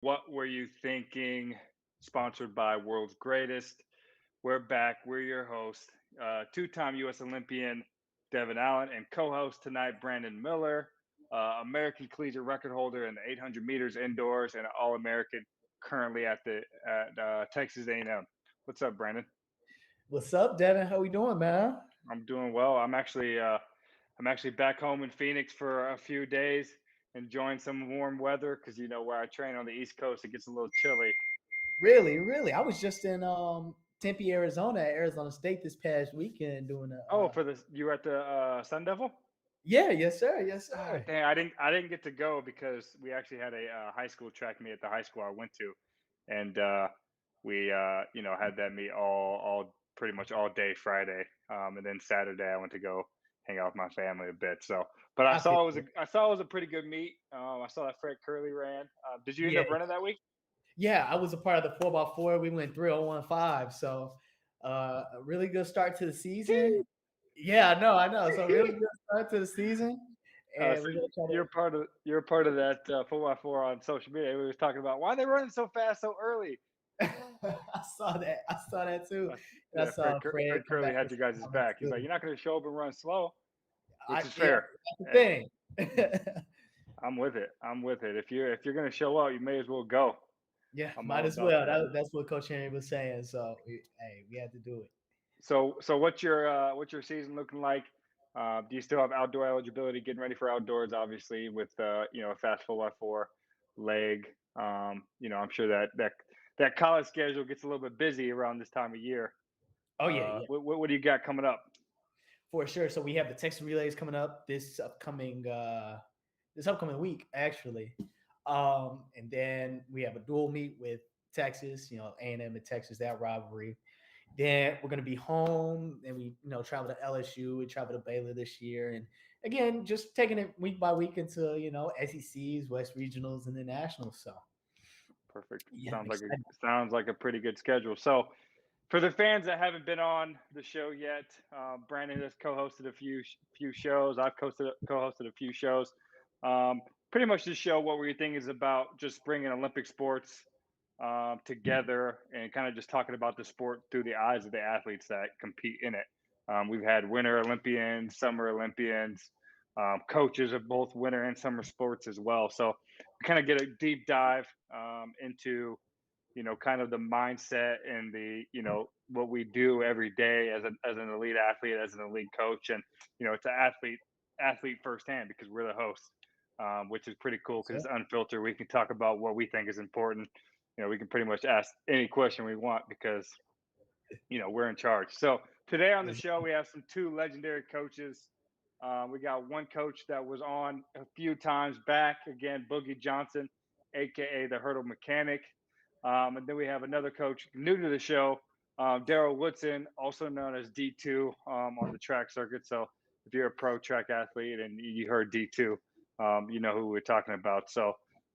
What Were You Thinking? Sponsored by World's Greatest. We're back. We're your host, two-time U.S. Olympian Devon Allen, and co-host tonight Brandon Miller, American collegiate record holder in the 800 meters indoors and All-American currently at Texas A&M. What's up, Brandon? What's up, Devon? How we doing, man? I'm doing well. I'm actually back home in Phoenix for a few days, enjoying some warm weather because where I train on the East Coast, it gets a little chilly. Really, really. I was just in Tempe, Arizona, at Arizona State this past weekend doing a Oh, for the you were at the Sun Devil? yeah, yes, sir, yes, Ah, sir. dang, I didn't get to go because we actually had a high school track meet at the high school I went to, and we had that meet all pretty much all day Friday, and then Saturday I went to go hang out with my family a bit. So, but I I feel saw it was you. a pretty good meet. I saw that Fred Curley ran. Did you end Yeah, up running that week? yeah. I was a part of the 4x4. We went 3:01:5. So a really good start to the season. Yeah, I know. So really good start to the season. And So we're gonna try to you're part of that 4x4 on social media. We was talking about why they running so fast so early. I saw that. I saw that too. And I Yeah, saw Fred Fred come Curley back had with you some guys' comments back. He's like, too. you're not going to show up and run slow, which is Yeah, fair. that's the Hey, thing. I'm with it. I'm with it. If you're going to show up, you may as well go. Yeah, I'm might all as about well. that. That's what Coach Henry was saying. So, hey, we had to do it. So what's your season looking like? Do you still have outdoor eligibility? Getting ready for outdoors, obviously, with a fast 4x4 leg. I'm sure that college schedule gets a little bit busy around this time of year. Oh yeah, yeah, What do you got coming up? for sure. So we have the Texas relays coming up this upcoming week, actually. And then we have a dual meet with Texas. A&M and Texas, that rivalry. Then we're gonna be home, and we travel to LSU. We travel to Baylor this year, and again, just taking it week by week into SECs, West Regionals, and the Nationals. So Perfect. yeah, I'm excited. Sounds like a pretty good schedule. So, for the fans that haven't been on the show yet, Brandon has co-hosted a few shows. I've co-hosted a few shows. Pretty much this show, what we think is about just bringing Olympic sports together and kind of just talking about the sport through the eyes of the athletes that compete in it. We've had winter Olympians, summer Olympians, coaches of both winter and summer sports as well. So we kind of get a deep dive into kind of the mindset and what we do every day as an elite athlete, as an elite coach, and it's an athlete firsthand because we're the hosts, which is pretty cool because it's unfiltered. We can talk about what we think is important. We can pretty much ask any question we want because we're in charge. So today on the show we have two legendary coaches. We got one coach that was on a few times back again, Boogie Johnson, aka the Hurdle Mechanic. And then we have another coach new to the show, Daryl Woodson, also known as D2 on the track circuit. So if you're a pro track athlete and you heard D2, you know who we're talking about. So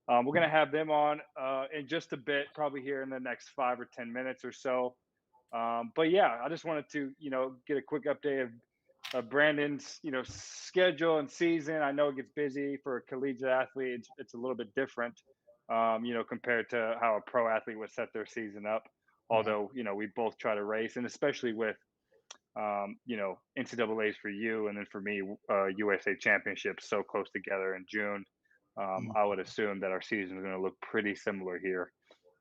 we're going to have them on in just a bit, probably here in the next 5 or 10 minutes or so. But yeah, I just wanted to, get a quick update of Brandon's, schedule and season. I know it gets busy for a collegiate athlete. It's a little bit different, compared to how a pro athlete would set their season up. Right. Although, we both try to race, and especially with, NCAA's for you, and then for me, USA Championships so close together in June. Mm. I would assume that our season is going to look pretty similar here.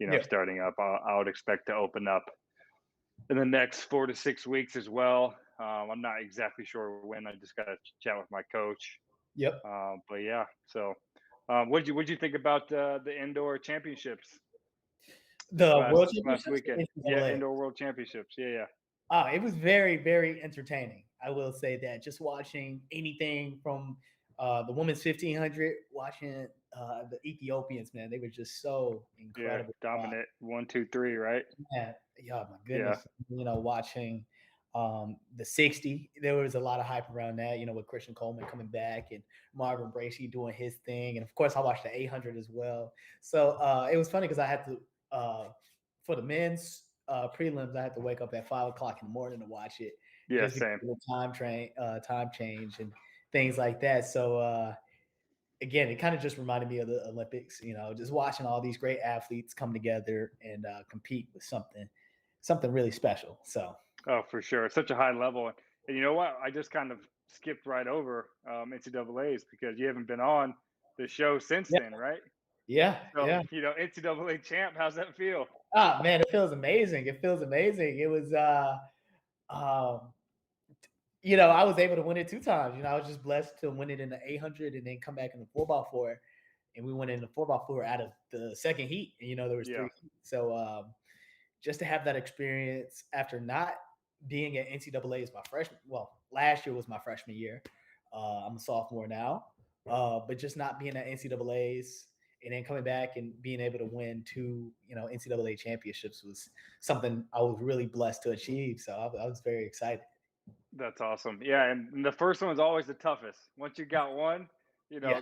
Yeah. Starting up, I would expect to open up in the next 4 to 6 weeks as well. I'm not exactly sure when. I just got to chat with my coach. Yep. But yeah, so what'd you think about the indoor championships this The World last Championships or weekend? Yeah, NCAA? indoor world championships. Yeah, yeah. It was very, very entertaining. I will say that. Just watching anything from the women's 1500, watching the Ethiopians, man, they were just so Yeah, incredible to watch. dominant 1, 2, 3, right? Yeah, yeah, my Yeah, goodness. Watching the 60, there was a lot of hype around that, with Christian Coleman coming back and Marvin Bracey doing his thing. And of course, I watched the 800 as well. So it was funny because I had to, for the men's prelims, I had to wake up at 5 o'clock in the morning to watch it yeah, just because same. of the time change and things like that. So again, it kind of just reminded me of the Olympics. Just watching all these great athletes come together and compete with something really special. So Oh, for sure. It's such a high level. And you know what? I just kind of skipped right over NCAA's because you haven't been on the show since yeah, then, right? yeah, So, yeah. NCAA champ, how's that feel? Ah, man, it feels amazing. It feels amazing. It was um I was able to win it 2 times. I was just blessed to win it in the 800 and then come back in the 4x4. And we went in the 4x4 out of the second heat. And there was Yeah. three heats. So just to have that experience after not being at NCAA is my freshman. Well, last year was my freshman year. I'm a sophomore now, but just not being at NCAA's and then coming back and being able to win two, NCAA championships was something I was really blessed to achieve. So I was very excited. That's awesome. Yeah, and the first one's always the toughest. Once you got one, Yeah.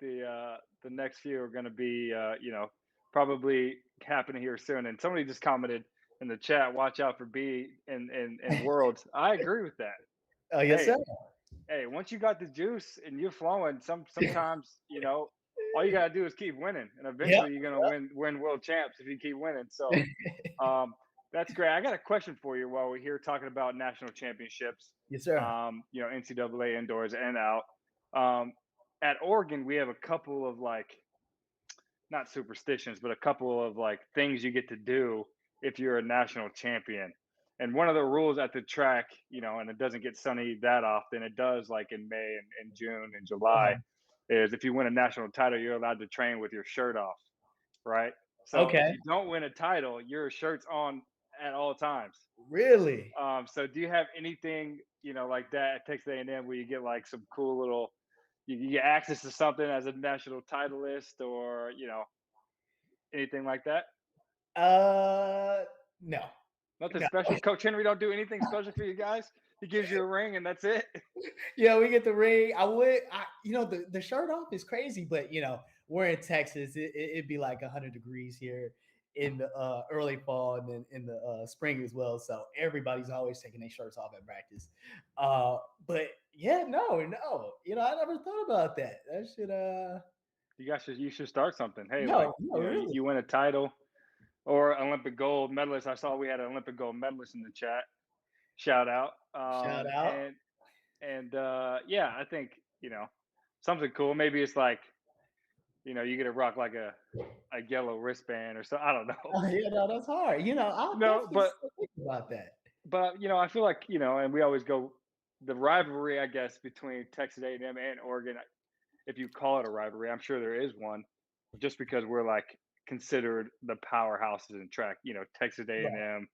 the next few are going to be probably happening here soon. And somebody just commented in the chat, "Watch out for B and Worlds." I agree with that. Oh, yes, Hey, sir. hey, once you got the juice and you're flowing, sometimes all you gotta do is keep winning, and Yep. eventually you're gonna win world champs if you keep winning. So um, that's great. I got a question for you while we're here talking about national championships. Yes, sir. NCAA indoors and out. Um, at Oregon, we have a couple of not superstitions, but a couple of things you get to do if you're a national champion. And one of the rules at the track, and it doesn't get sunny that often, it does like in May and June and July, Uh-huh. is if you win a national title, you're allowed to train with your shirt off, right? So if Okay. you don't win a title, your shirt's on at all times. Really? So do you have anything, like that at Texas A&M where you get like some cool little, you get access to something as a national titleist or, anything like that? Uh, no, Nothing no. special. Coach Henry don't do anything special for you guys. He gives you a ring and that's it. Yeah, we get the ring. The shirt off is crazy, but we're in Texas. It'd be like 100 degrees here in the early fall and then in the spring as well. So everybody's always taking their shirts off at practice. But yeah, no. I never thought about that. That should You should start something. Hey, no, really. you win a title or Olympic gold medalist. I saw we had an Olympic gold medalist in the chat. Shout out. Shout out. And I think something cool. Maybe it's like you get to rock like a yellow wristband or so. I don't know. Oh, yeah, no, that's hard. I'll No, definitely but still think about that. I feel like and we always go the rivalry, I guess, between Texas A&M and Oregon. If you call it a rivalry, I'm sure there is one, just because we're like considered the powerhouses in track. Texas Right. A&M.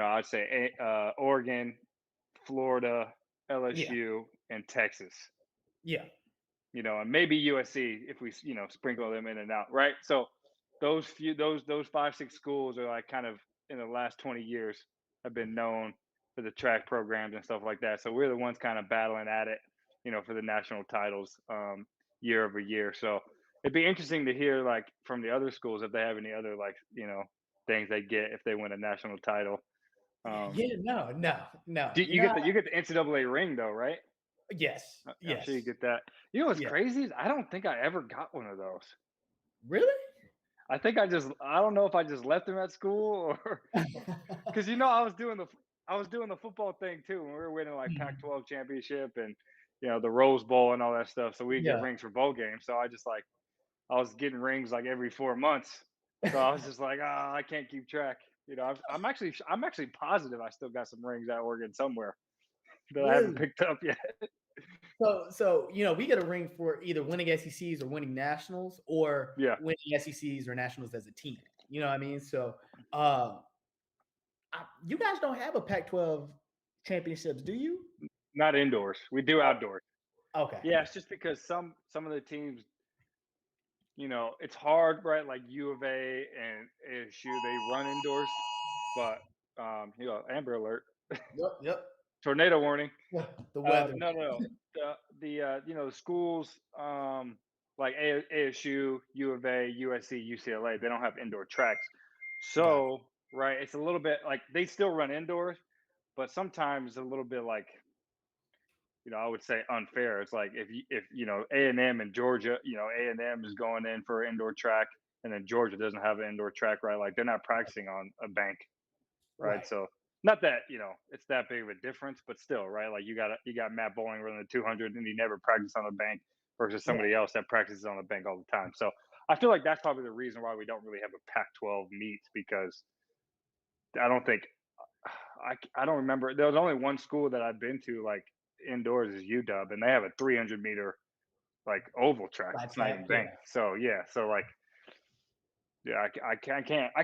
I'd say Oregon, Florida, Yeah. LSU, and Texas. Yeah. And maybe USC if we sprinkle them in and out, right? So those 5 6 schools are like kind of in the last 20 years have been known for the track programs and stuff like that. So we're the ones kind of battling at it, for the national titles year over year. So it'd be interesting to hear like from the other schools if they have any other things they get if they win a national title. Um, Yeah, no. you get the NCAA ring though, right? Yes, I'm sure you yes, get that. You know what's yeah. crazy is I don't think I ever got one of those. Really? I don't know if I just left them at school or because I was doing the football thing too when we were winning like Mhm. Pac-12 championship and the Rose Bowl and all that stuff. So we get Yeah. rings for bowl games. So I was getting rings like every 4 months. So I was just like, I can't keep track. I'm actually positive I still got some rings at Oregon somewhere that I haven't Really? picked up yet. So we get a ring for either winning SECs or winning nationals or Yeah, winning SECs or nationals as a team. You know what I mean? So, um, you guys don't have a Pac-12 championships, do you? not indoors. We do outdoors. Okay. Yeah, it's just because some of the teams, it's hard, right? Like U of A and ASU, they run indoors, but Amber Alert, Yep. tornado warning. The weather. No, no, no. The schools like ASU, U of A, USC, UCLA, they don't have indoor tracks. Gotcha. So, right, it's a little bit like they still run indoors, but sometimes a little bit like I would say unfair. It's like if A&M and Georgia, A&M is going in for an indoor track, and then Georgia doesn't have an indoor track, right? Like they're not practicing on a bank, right? So not that it's that big of a difference, but still, right? Like you got Matt Bowling running the 200, and he never practiced on a bank versus somebody else that practices on the bank all the time. So I feel like that's probably the reason why we don't really have a Pac-12 meet, because I don't think I don't remember. There was only one school that I've been to like indoors is UW, and they have a 300-meter like oval track. It's not even bank. So like I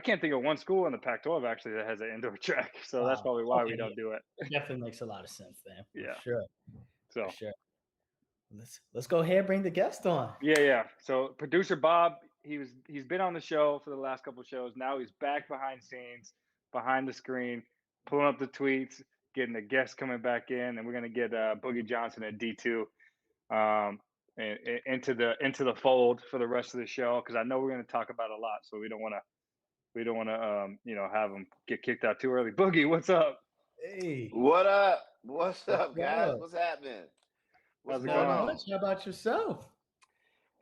can't think of one school in the Pac-12 actually that has an indoor track. So that's probably why we don't do it. Definitely makes a lot of sense then. Yeah, sure. So for sure. Let's go ahead and bring the guest on. Yeah. So producer Bob, he's been on the show for the last couple of shows. Now he's back behind scenes, behind the screen, pulling up the tweets, getting the guests coming back in, and we're gonna get Boogie Johnson at D2 into the fold for the rest of the show, because I know we're gonna talk about a lot, so we don't want to have him get kicked out too early. Boogie, what's up? Hey, what up? What's up, guys? What's happening? What's going on? How about yourself?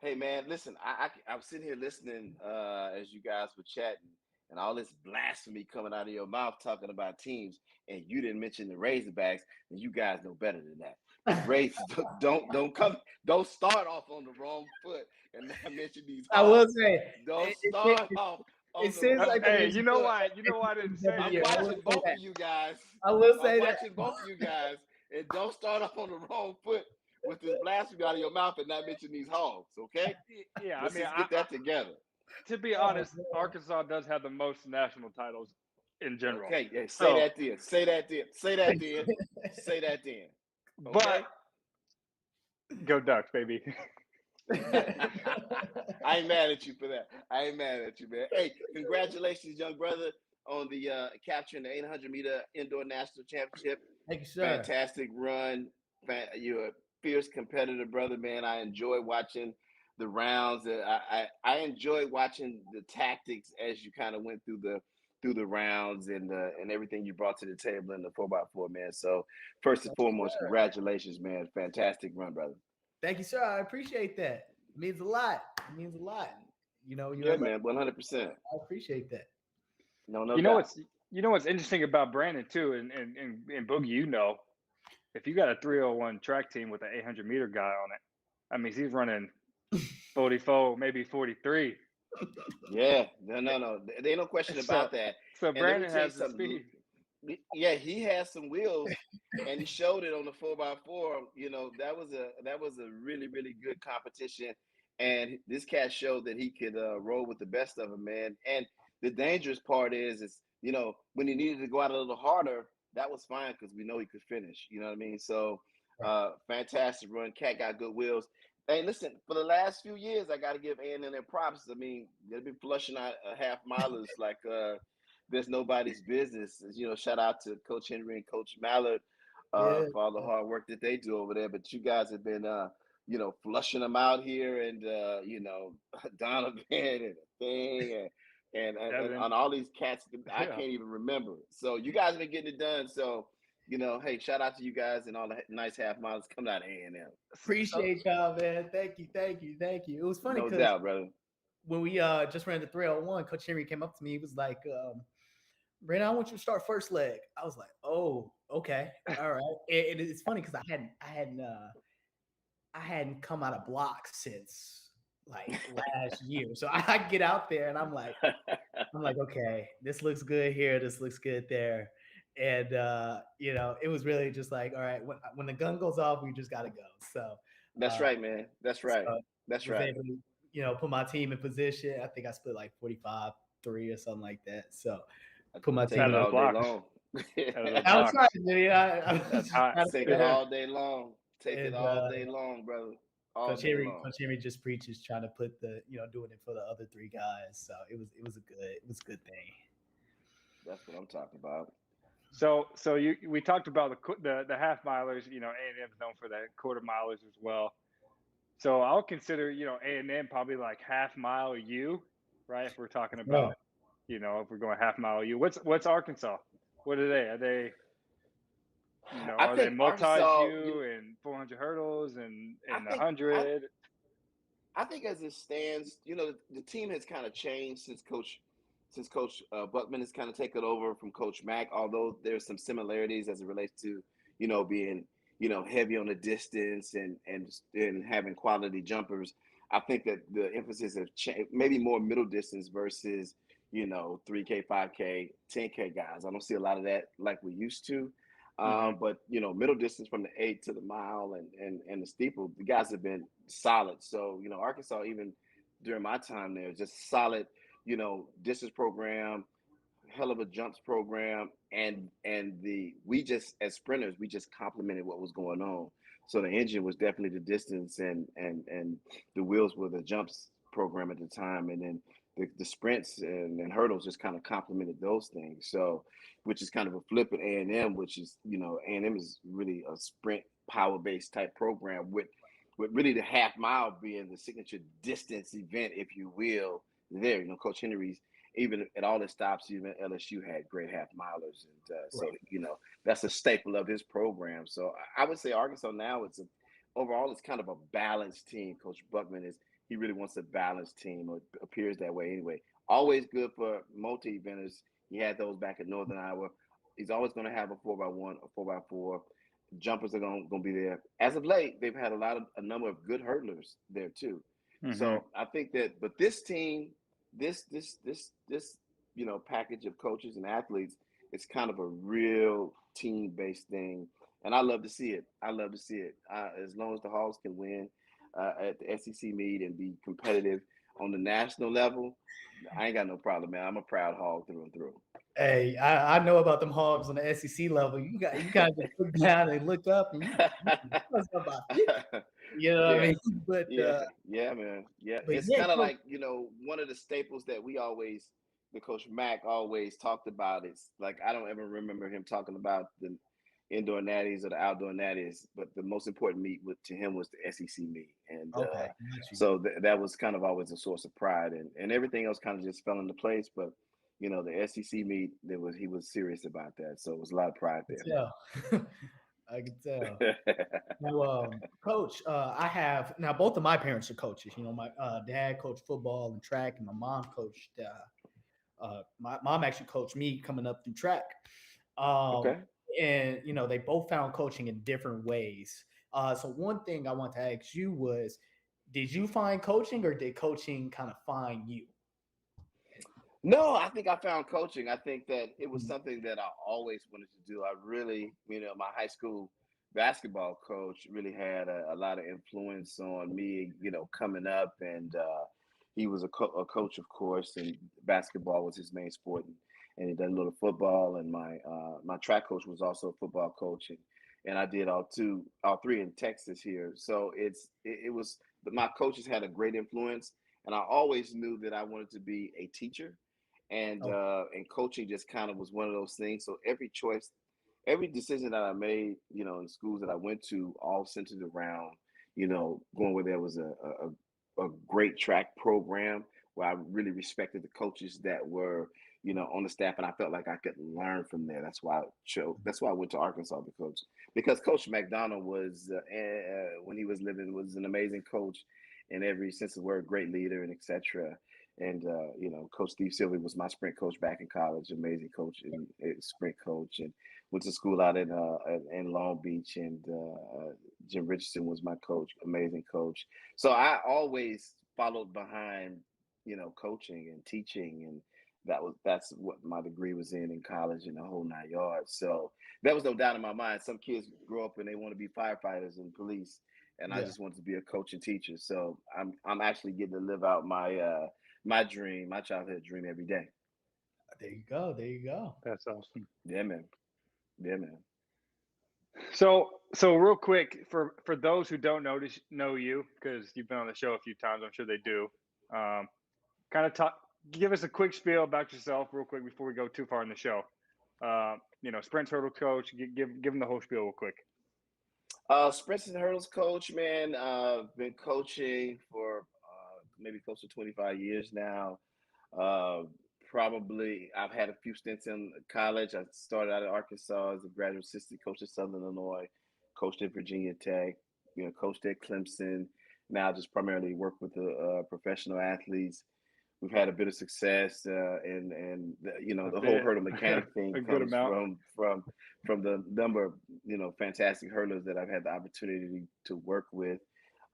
Hey, man, listen, I was sitting here listening as you guys were chatting, and all this blasphemy coming out of your mouth talking about teams, and you didn't mention the Razorbacks, and you guys know better than that. Rays don't start off on the wrong foot and not mention these. I will say, don't start off. It seems like you know why I didn't say I'm watching both of you guys. I will say I'm watching both of you guys, and don't start off on the wrong foot with this blasphemy out of your mouth and not mention these hogs, okay? Yeah, Let's just get that together. To be honest, Arkansas does have the most national titles in general. Okay, yeah, say that then. Say that then. Say that then. Say that then. Okay? But go Ducks, baby. I ain't mad at you for that. I ain't mad at you, man. Hey, congratulations, young brother, on the capturing the 800-meter indoor national championship. Thank you, sir. Fantastic run. You're a fierce competitor, brother, man. I enjoy watching the rounds. I enjoy watching the tactics as you kind of went through the rounds and everything you brought to the table in the 4x4, man. So first and foremost, congratulations, man. Fantastic run, brother. Thank you, sir. I appreciate that. It means a lot. It means a lot. Yeah, man, 100%. I appreciate that. No, what's interesting about Brandon too, and Boogie, if you got a 301 track team with an 800-meter guy on it, I mean, he's running 44, maybe 43. Yeah, no. There ain't no question about that. So Brandon has the speed. Yeah, he has some wheels, and he showed it on the 4x4. That was a really, really good competition, and this cat showed that he could roll with the best of them, man. And the dangerous part is when he needed to go out a little harder, that was fine because we know he could finish. You know what I mean? So, fantastic run. Cat got good wheels. Hey, listen, for the last few years, I got to give A&M their props. I mean, they've been flushing out half milers like there's nobody's business. Shout out to Coach Henry and Coach Mallard for all the hard work that they do over there. But you guys have been, flushing them out here, and Donovan and a thing, and on all these cats, I can't even remember. So you guys have been getting it done. So. Hey, shout out to you guys and all the nice half miles coming out of A&M. Appreciate y'all, man. Thank you. It was funny because no doubt, brother. When we just ran the 301, Coach Henry came up to me. He was like, Brandon, I want you to start first leg. I was like, oh, okay. All right. And it's funny because I hadn't come out of blocks since like last year. So I get out there and I'm like, okay, this looks good here. This looks good there. And, it was really just like, all right, when the gun goes off, we just got to go. So that's right, man. That's right. That's right. Able to, put my team in position. I think I split like 45-3 or something like that. So put my team all day long. I was trying to take it all day long. Take it all day long, brother. Coach Henry just preaches trying to put the, doing it for the other three guys. So it was a good thing. That's what I'm talking about. So we talked about the half milers. A&M is known for the quarter milers as well. So I'll consider A&M probably like half mile U, right? If we're talking about if we're going half mile U. What's Arkansas? What are they? Are they? You know, I are they think multis Arkansas. you and 400 hurdles and I think 100? I think as it stands, the team has kind of changed since Coach Buckman has kind of taken over from Coach Mack. Although there's some similarities as it relates to being heavy on the distance and having quality jumpers. I think that the emphasis has changed, maybe more middle distance versus 3K, 5K, 10K guys. I don't see a lot of that like we used to. But middle distance from the 8 to the mile and the steeple, the guys have been solid. So Arkansas, even during my time there, just solid, distance program, hell of a jumps program, and we just as sprinters we just complemented what was going on. So the engine was definitely the distance, and the wheels were the jumps program at the time, and then the sprints and hurdles just kind of complemented those things. So, which is kind of a flip at A&M, which is A&M is really a sprint power based type program with really the half mile being the signature distance event, if you will. There, Coach Henry's, even at all the stops, even LSU had great half milers, and so that's a staple of his program. So I would say Arkansas now overall it's kind of a balanced team. Coach Buckman he really wants a balanced team, or it appears that way anyway. Always good for multi-eventers. He had those back at Northern Iowa. He's always going to have a 4x1, a 4x4. Jumpers are going to be there. As of late, they've had a number of good hurdlers there too. Mm-hmm. So I think that, but this team, this package of coaches and athletes, it's kind of a real team-based thing, and I love to see it. As long as the Hogs can win at the SEC meet and be competitive on the national level, I ain't got no problem, man. I'm a proud Hog through and through. Hey, I know about them Hogs on the SEC level. You got to look down and look up, and about 50. What I mean? But yeah, man. Yeah, but it's kind of like one of the staples that the Coach Mack always talked about. It's like I don't ever remember him talking about the indoor natties or the outdoor natties, but the most important meet to him was the SEC meet, and so that was kind of always a source of pride, and everything else kind of just fell into place. But the SEC meet, he was serious about that, so it was a lot of pride there. Yeah. I can tell. Now, Coach, I have now both of my parents are coaches. My dad coached football and track, and my mom coached. My mom actually coached me coming up through track. Okay. And they both found coaching in different ways. So one thing I want to ask you was, did you find coaching, or did coaching kind of find you? No, I think I found coaching. I think that it was something that I always wanted to do. I really, my high school basketball coach really had a lot of influence on me, coming up. And he was a coach, of course, and basketball was his main sport. And he did a little football. And my track coach was also a football coach. And I did all three in Texas here. So my coaches had a great influence. And I always knew that I wanted to be a teacher. And coaching just kind of was one of those things. So every decision that I made, in the schools that I went to, all centered around, going where there was a great track program where I really respected the coaches that were, on the staff, and I felt like I could learn from there. That's why I went to Arkansas because Coach McDonald was, when he was living, was an amazing coach in every sense of the word, great leader, and etc. And Coach Steve Sylvie was my sprint coach back in college, amazing coach and sprint coach, and went to school out in Long Beach. And Jim Richardson was my coach, amazing coach. So I always followed behind, coaching and teaching, and that's what my degree was in college, and the whole 9 yards. So there was no doubt in my mind. Some kids grow up and they want to be firefighters and police, and I just wanted to be a coach and teacher. So I'm actually getting to live out my dream, my childhood dream every day. There you go. That's awesome. Yeah, man. So real quick, for those who don't know you, because you've been on the show a few times, I'm sure they do. Give us a quick spiel about yourself real quick before we go too far in the show. Sprint hurdle coach, give them the whole spiel real quick. Sprints and hurdles coach, man. Been coaching for maybe close to 25 years now. probably I've had a few stints in college. I started out at Arkansas as a graduate assistant coach at Southern Illinois, coached at Virginia Tech, coached at Clemson. Now just primarily work with the professional athletes. We've had a bit of success, and the whole hurdle mechanic thing comes from the number of fantastic hurdlers that I've had the opportunity to work with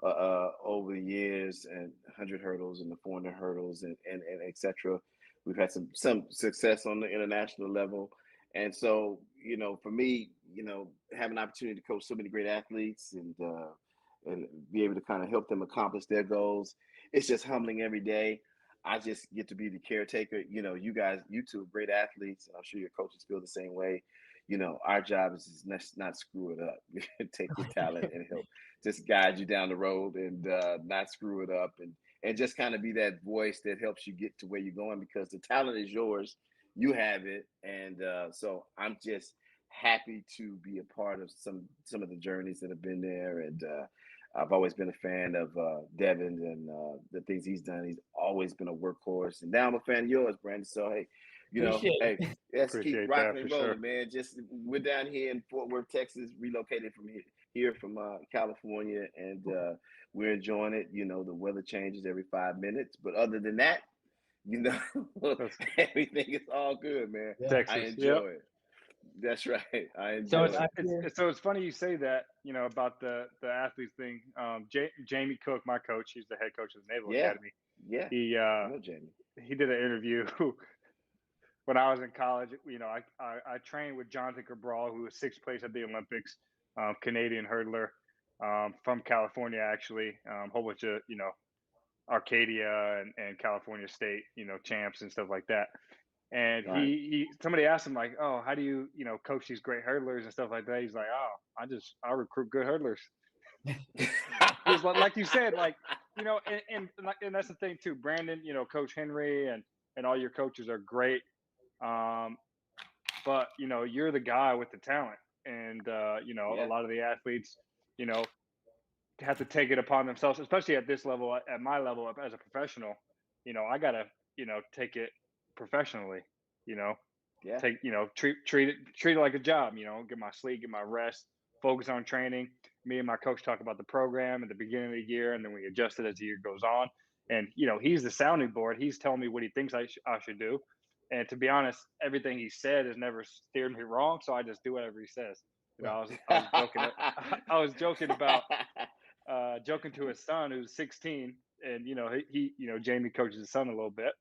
over the years, and 100 hurdles and the 400 hurdles and etc. We've had some success on the international level, and so for me, have an opportunity to coach so many great athletes and be able to kind of help them accomplish their goals. It's just humbling every day. I just get to be the caretaker. You guys, you two are great athletes. I'm sure your coaches feel the same way. Our job is not screw it up. Take your talent and help just guide you down the road and not screw it up and just kind of be that voice that helps you get to where you're going, because the talent is yours. You have it. And so I'm just happy to be a part of some of the journeys that have been there. And I've always been a fan of Devon and the things he's done. He's always been a workhorse. And now I'm a fan of yours, Brandon. So, hey, let's keep rocking and rolling, man. Just we're down here in Fort Worth, Texas, relocated from here from California, and we're enjoying it. The weather changes every 5 minutes, but other than that, everything is all good, man. Yeah. Texas, I enjoy it. That's right. I enjoy it. So it's funny you say that, about the athletes thing. Jamie Cook, my coach, he's the head coach of the Naval Academy. Yeah. He did an interview when I was in college. I trained with Jonathan Cabral, who was 6th place at the Olympics, Canadian hurdler from California, actually. Whole bunch of, Arcadia and California State, champs and stuff like that. And somebody asked him, like, oh, how do you, coach these great hurdlers and stuff like that? He's like, oh, I recruit good hurdlers. It's like you said, like, and that's the thing too, Brandon, Coach Henry and all your coaches are great. But, you're the guy with the talent, and, a lot of the athletes, have to take it upon themselves, especially at this level, at my level as a professional. I gotta, take it professionally, take, treat it like a job, get my sleep, get my rest, focus on training. Me and my coach talk about the program at the beginning of the year, and then we adjust it as the year goes on. And, he's the sounding board. He's telling me what he thinks I should do. And to be honest, everything he said has never steered me wrong. So I just do whatever he says. I was joking. I was joking about joking to his son, who's 16, and he Jamie coaches his son a little bit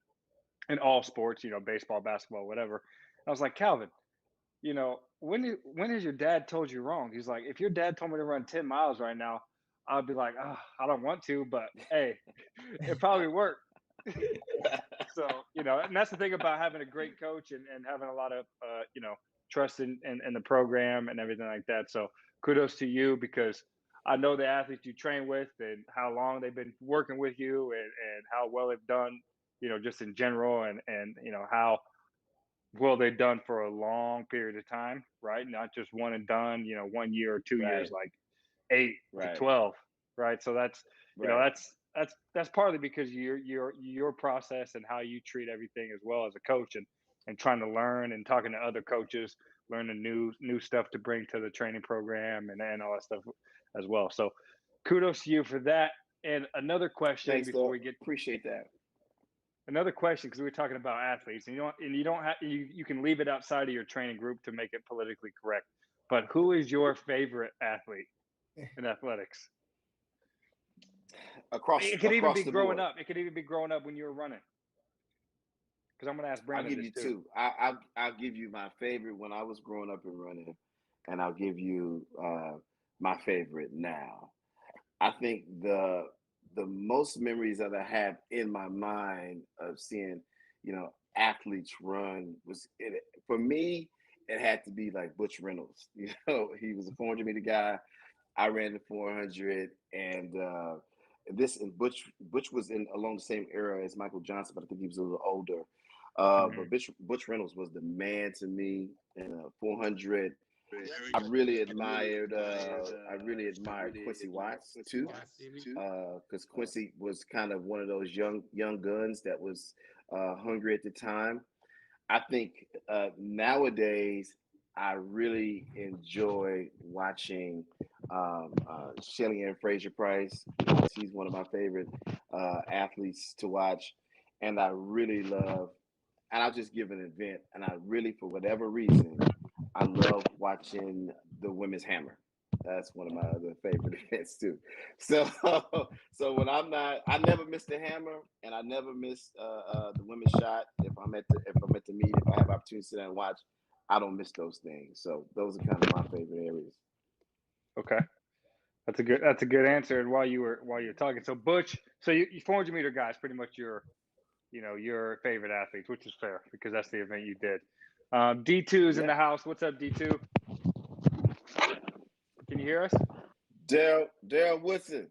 in all sports, baseball, basketball, whatever. I was like, Calvin, when has your dad told you wrong? He's like, if your dad told me to run 10 miles right now, I'd be like, oh, I don't want to, but hey, it probably worked. So, and that's the thing about having a great coach and having a lot of, trust in the program and everything like that. So kudos to you, because I know the athletes you train with and how long they've been working with you and how well they've done, just in general, and how well they've done for a long period of time, right? Not just one and done, 1 year or 2 years, like 8 to 12, right? So that's, that's partly because your process and how you treat everything as well as a coach, and trying to learn and talking to other coaches, learning new stuff to bring to the training program and all that stuff as well. So kudos to you for that. And another question. Thanks, before we get, appreciate that. Another question, because we were talking about athletes, and you don't have, you can leave it outside of your training group to make it politically correct. But who is your favorite athlete in athletics? It could even be growing up. It could even be growing up when you were running. Because I'm going to ask Brandon. I'll give you two. I'll give you my favorite when I was growing up and running, and I'll give you my favorite now. I think the most memories that I have in my mind of seeing, athletes run for me, it had to be like Butch Reynolds. He was a 400-meter guy. I ran the 400, and Butch was in along the same era as Michael Johnson, but I think he was a little older. But Butch Reynolds was the man to me in 400. I really admired Quincy Watts too, because Quincy was kind of one of those young guns that was hungry at the time. I think nowadays I really enjoy watching Shelly Ann Fraser Price. She's one of my favorite athletes to watch, and I really love. And I'll just give an event, and I really, for whatever reason, I love watching the women's hammer. That's one of my other favorite events too. So, so when I'm not, I never miss the hammer, and I never miss the women's shot. If I'm at the meet, if I have opportunity to sit down and watch, I don't miss those things. So those are kind of my favorite areas. Okay, that's a good answer. And while you're talking, so Butch, so you 400 meter guys, pretty much your favorite athletes, which is fair because that's the event you did. D2's in the house. What's up, D2? Can you hear us? Daryl Woodson.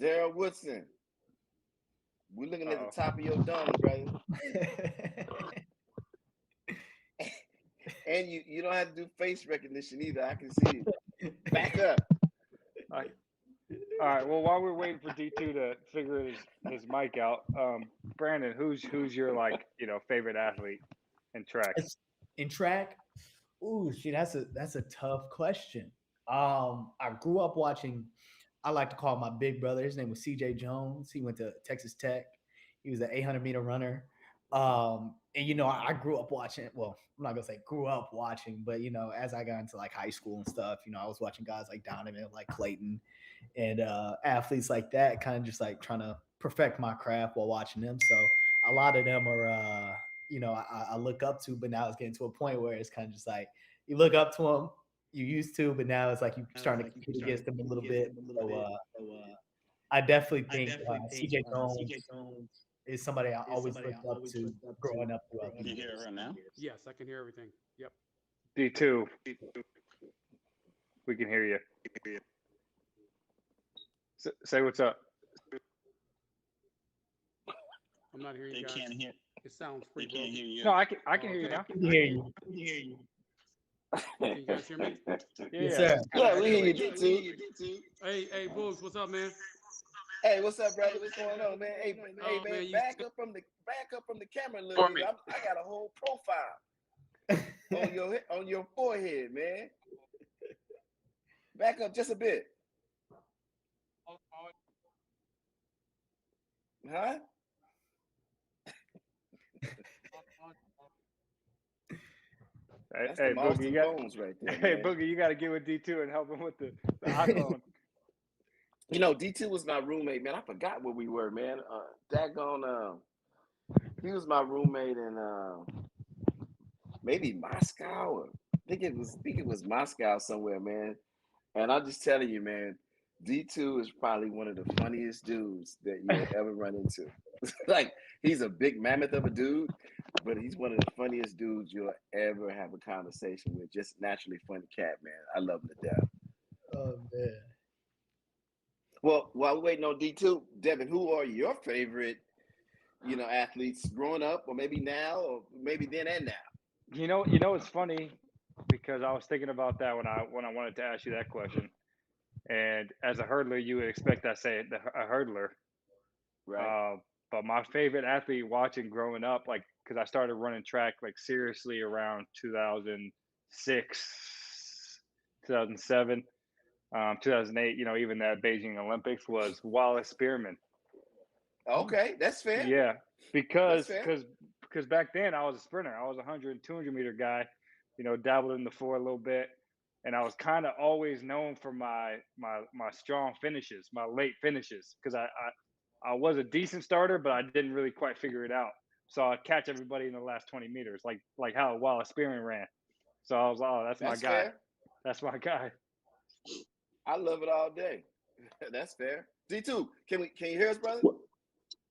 Daryl Woodson. We're looking at the top of your dome, brother. And you don't have to do face recognition either. I can see you. Back up. All right. Well, while we're waiting for D2 to figure his mic out, Brandon, who's your favorite athlete in track? In track, ooh, shit, that's a tough question. I grew up watching. I like to call my big brother. His name was CJ Jones. He went to Texas Tech. He was an 800-meter runner. And I grew up watching. Well, I'm not gonna say grew up watching, but as I got into like high school and stuff, I was watching guys like Donovan, like Clayton, and athletes like that, kind of just like trying to perfect my craft while watching them. So a lot of them are, I look up to, but now it's getting to a point where it's kind of just like you look up to them, you used to, but now it's like you're starting to compete against them a little bit. So I definitely think CJ Jones is somebody I always looked up to growing up throughout the years. Can you hear her now? Yes, I can hear everything. Yep. D2, we can hear you. Say what's up. I'm not hearing you guys. They can't hear. It sounds They pretty can't hear you. No, I can hear you now. I can hear you. Can you guys hear me? Yes, sir. Yeah, we hear you, D2. Hey, Boogs, what's up, man? Hey, what's up, brother? What's going on, man? Hey, Oh, man, man, back up from the camera a little bit. I got a whole profile on your forehead, man. Back up just a bit. Huh? That's Hey, the Boogie, phones right there. Hey, Man. Boogie, you got to get with D2 and help him with the iPhone. D2 was my roommate, man. I forgot where we were, man. He was my roommate in maybe Moscow, or I think it was Moscow somewhere, man. And I'm just telling you, man, D2 is probably one of the funniest dudes that you'll ever run into. Like, he's a big mammoth of a dude, but he's one of the funniest dudes you'll ever have a conversation with. Just naturally funny cat, man. I love him to death. Oh man. Well, while we're waiting on D2, Devon, who are your favorite, athletes growing up, or maybe now, or maybe then and now? It's funny because I was thinking about that when I wanted to ask you that question. And as a hurdler, you would expect I say a hurdler. Right. But my favorite athlete watching growing up, like, because I started running track like seriously around 2006, 2007. 2008, even that Beijing Olympics, was Wallace Spearman. Okay, that's fair. Yeah, because back then I was a sprinter. I was a 100 and 200 meter guy, dabbled in the 4 a little bit, and I was kind of always known for my strong finishes, my late finishes, because I was a decent starter, but I didn't really quite figure it out. So I'd catch everybody in the last 20 meters, like how Wallace Spearman ran. So I was, that's my guy. Fair. That's my guy. I love it all day. That's fair. D2, can you hear us, brother?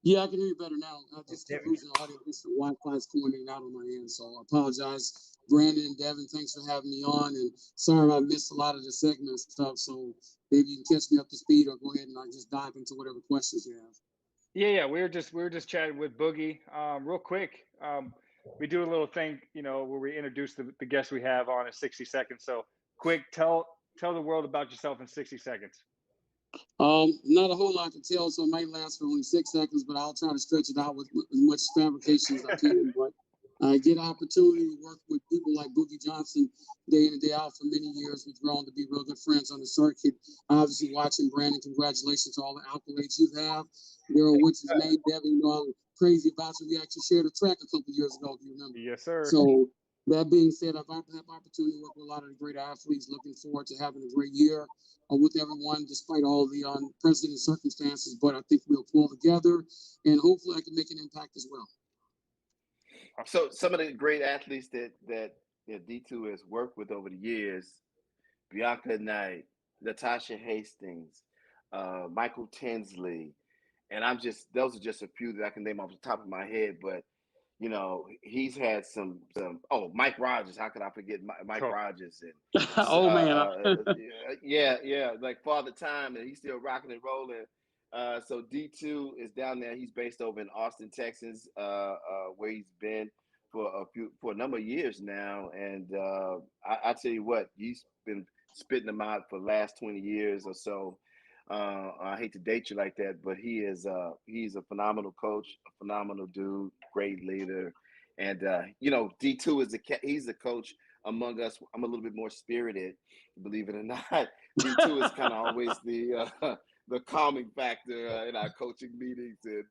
Yeah, I can hear you better now. I just keep losing audio. This Wi-Fi is going in and out on my end, so I apologize. Brandon and Devon, thanks for having me on, and sorry I missed a lot of the segment stuff. So maybe you can catch me up to speed, or go ahead and I just dive into whatever questions you have. Yeah. We were just chatting with Boogie. Real quick, we do a little thing, where we introduce the guests we have on in 60 seconds. So quick, tell the world about yourself in 60 seconds. Not a whole lot to tell, so it might last for only 6 seconds, but I'll try to stretch it out with as much fabrication as I can. But I get an opportunity to work with people like Boogie Johnson day in and day out for many years. We've grown to be real good friends on the circuit. Obviously, watching Brandon, congratulations to all the accolades you have. What's his name, Devon? You know, I'm crazy about you. We actually shared a track a couple years ago, if you remember. Yes, sir. So that being said, I've had the opportunity to work with a lot of the great athletes. Looking forward to having a great year with everyone, despite all the unprecedented circumstances. But I think we'll pull together, and hopefully I can make an impact as well. So some of the great athletes that D2 has worked with over the years, Bianca Knight, Natasha Hastings, Michael Tinsley, and those are just a few that I can name off the top of my head. But you know, he's had some. Mike Rogers. How could I forget Mike Rogers? And oh man, yeah, like Father Time, and he's still rocking and rolling. So D2 is down there. He's based over in Austin, Texas, where he's been for a number of years now. And I tell you what, he's been spitting them out for the last 20 years or so. I hate to date you like that, but he's a phenomenal coach, a phenomenal dude, great leader. And D2 he's a coach among us. I'm a little bit more spirited, believe it or not. D2 is kind of always the calming factor in our coaching meetings. And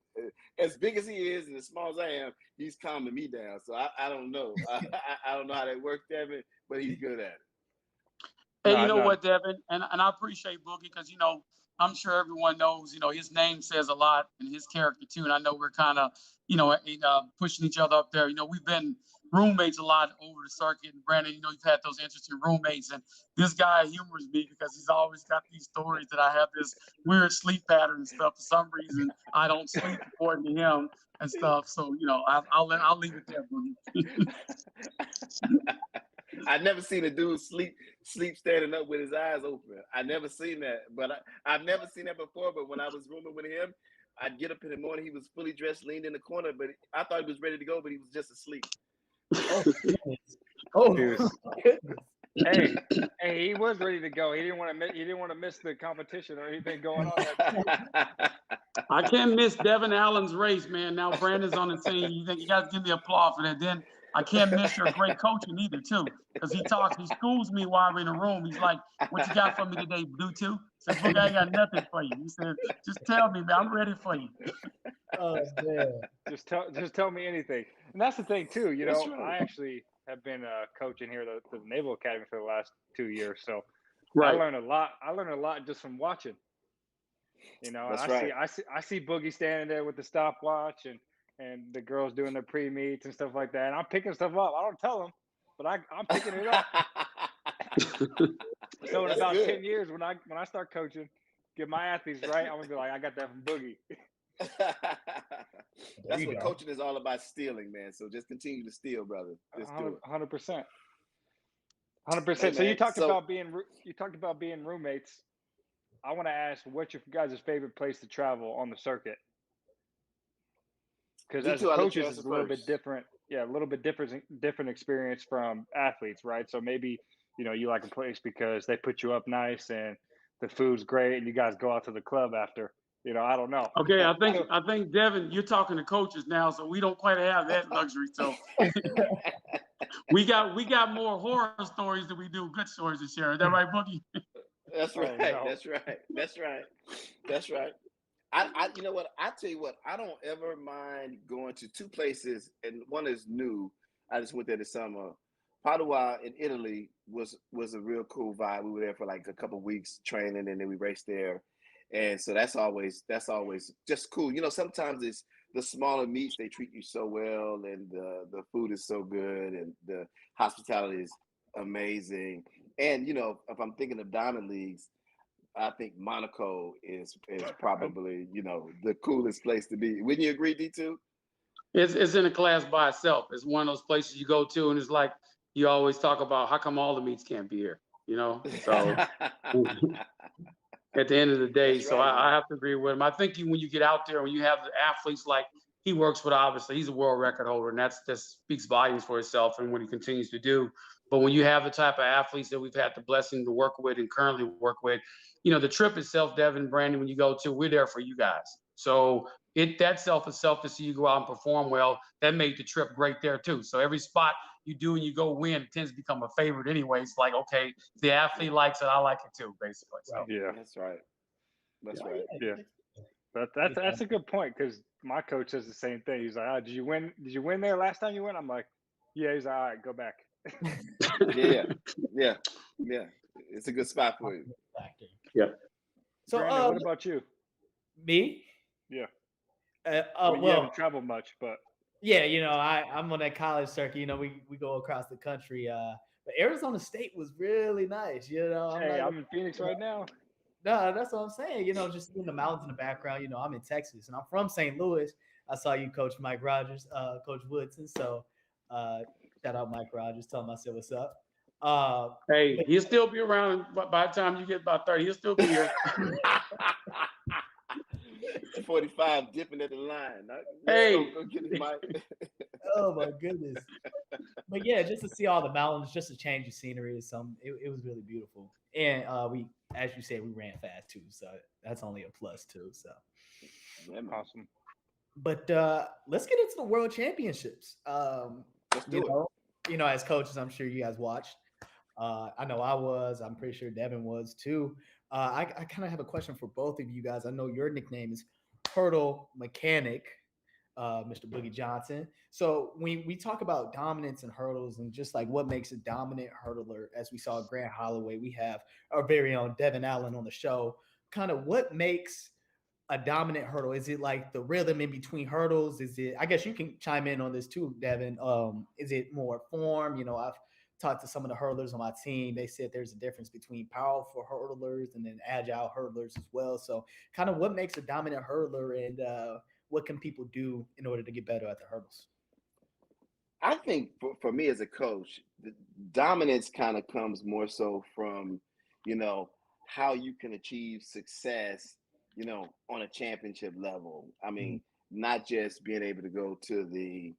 as big as he is and as small as I am, he's calming me down. So I don't know. I don't know how that works, Devin, but he's good at it. Hey, you know what, Devin? And I appreciate Boogie because, I'm sure everyone knows, his name says a lot and his character too. And I know we're kind of, pushing each other up there. We've been roommates a lot over the circuit. And Brandon, you've had those interesting roommates. And this guy humors me because he's always got these stories that I have this weird sleep pattern and stuff. For some reason, I don't sleep according to him and stuff. So, I'll leave it there, Boogie. I've never seen a dude sleep standing up with his eyes open. I never seen that, but I've never seen that before. But when I was rooming with him, I'd get up in the morning. He was fully dressed, leaned in the corner, but I thought he was ready to go, but he was just asleep. Hey, he was ready to go. He didn't want to miss the competition or anything going on there. I can't miss Devin Allen's race, man. Now Brandon's on the team. You got to give me applause for that. Then I can't miss your great coaching either, too, because he schools me while we're in the room. He's like, "What you got for me today, Bluetooth?" Says, "Look, I ain't got nothing for you." He said, "Just tell me, man. I'm ready for you." Oh man. Just tell me anything. And that's the thing too. Right. I actually have been coaching here at the Naval Academy for the last 2 years, so right. I learned a lot just from watching. That's and right. I see Boogie standing there with the stopwatch and the girls doing their pre-meets and stuff like that. And I'm picking stuff up. I don't tell them, but I'm picking it up. So in about 10 years, when I start coaching, get my athletes right, I'm gonna be like, I got that from Boogie. That's what coaching is all about, stealing, man. So just continue to steal, brother. Just do it. 100%. 100%. So you talked about being roommates. I want to ask, what's your guys' favorite place to travel on the circuit? Because as coaches, it's a little bit different. Yeah, a little bit different experience from athletes, right? So maybe you like a place because they put you up nice and the food's great, and you guys go out to the club after. I don't know. Okay, I think Devin, you're talking to coaches now, so we don't quite have that luxury. So we got more horror stories than we do good stories to share. Is that right, Boogie? That's right. Oh, no. That's right. I you know what? I tell you what, I don't ever mind going to two places, and one is new. I just went there this summer. Padua in Italy was a real cool vibe. We were there for like a couple of weeks training, and then we raced there. And so that's always just cool. Sometimes it's the smaller meets, they treat you so well, and the food is so good, and the hospitality is amazing. And if I'm thinking of Diamond Leagues, I think Monaco is probably the coolest place to be. Wouldn't you agree, D2? It's in a class by itself. It's one of those places you go to, and it's like you always talk about, how come all the meets can't be here? So at the end of the day, That's so right, I have to agree with him. I think when you get out there, when you have the athletes like he works with, obviously, he's a world record holder, and that speaks volumes for itself and what he continues to do. But when you have the type of athletes that we've had the blessing to work with and currently work with, the trip itself, Devon, Brandon, when you go to, we're there for you guys. So that self itself, to see you go out and perform well, that made the trip great there too. So every spot you do and you go win, it tends to become a favorite anyway. It's like, okay, if the athlete likes it, I like it too, basically. So. Yeah, That's right. That's right. yeah. That's a good point, because my coach says the same thing. He's like, did you win there last time you went? I'm like, yeah. He's like, all right, go back. Yeah. It's a good spot for you. Yeah. So, Brandon, what about you? Me? Yeah. You haven't traveled much, but yeah, I'm on that college circuit. We go across the country. But Arizona State was really nice. I'm in Phoenix right now. No, that's what I'm saying. Just seeing the mountains in the background. I'm in Texas, and I'm from St. Louis. I saw you, Coach Mike Rogers, Coach Woodson. So, shout out Mike Rogers. Tell him I said what's up. Hey, he'll still be around by the time you get about 30. He'll still be here. 45 dipping at the line. Hey. Go get his mic. Oh my goodness. But yeah, just to see all the mountains, just to change the scenery, it was really beautiful. And we, as you said, we ran fast too, so that's only a plus too. So awesome. But let's get into the World Championships. Let's do it. As coaches, I'm sure you guys watched. I know I was. I'm pretty sure Devon was too. I kind of have a question for both of you guys. I know your nickname is Hurdle Mechanic, Mr. Boogie Johnson. So when we talk about dominance and hurdles and just like what makes a dominant hurdler, as we saw at Grant Holloway, we have our very own Devon Allen on the show. Kind of what makes a dominant hurdle? Is it like the rhythm in between hurdles? Is it, I guess you can chime in on this too, Devon. Is it more form? I've talked to some of the hurdlers on my team. They said there's a difference between powerful hurdlers and then agile hurdlers as well. So kind of what makes a dominant hurdler, and what can people do in order to get better at the hurdles? I think for me as a coach, the dominance kind of comes more so from, how you can achieve success, on a championship level. I mean, not just being able to go to the,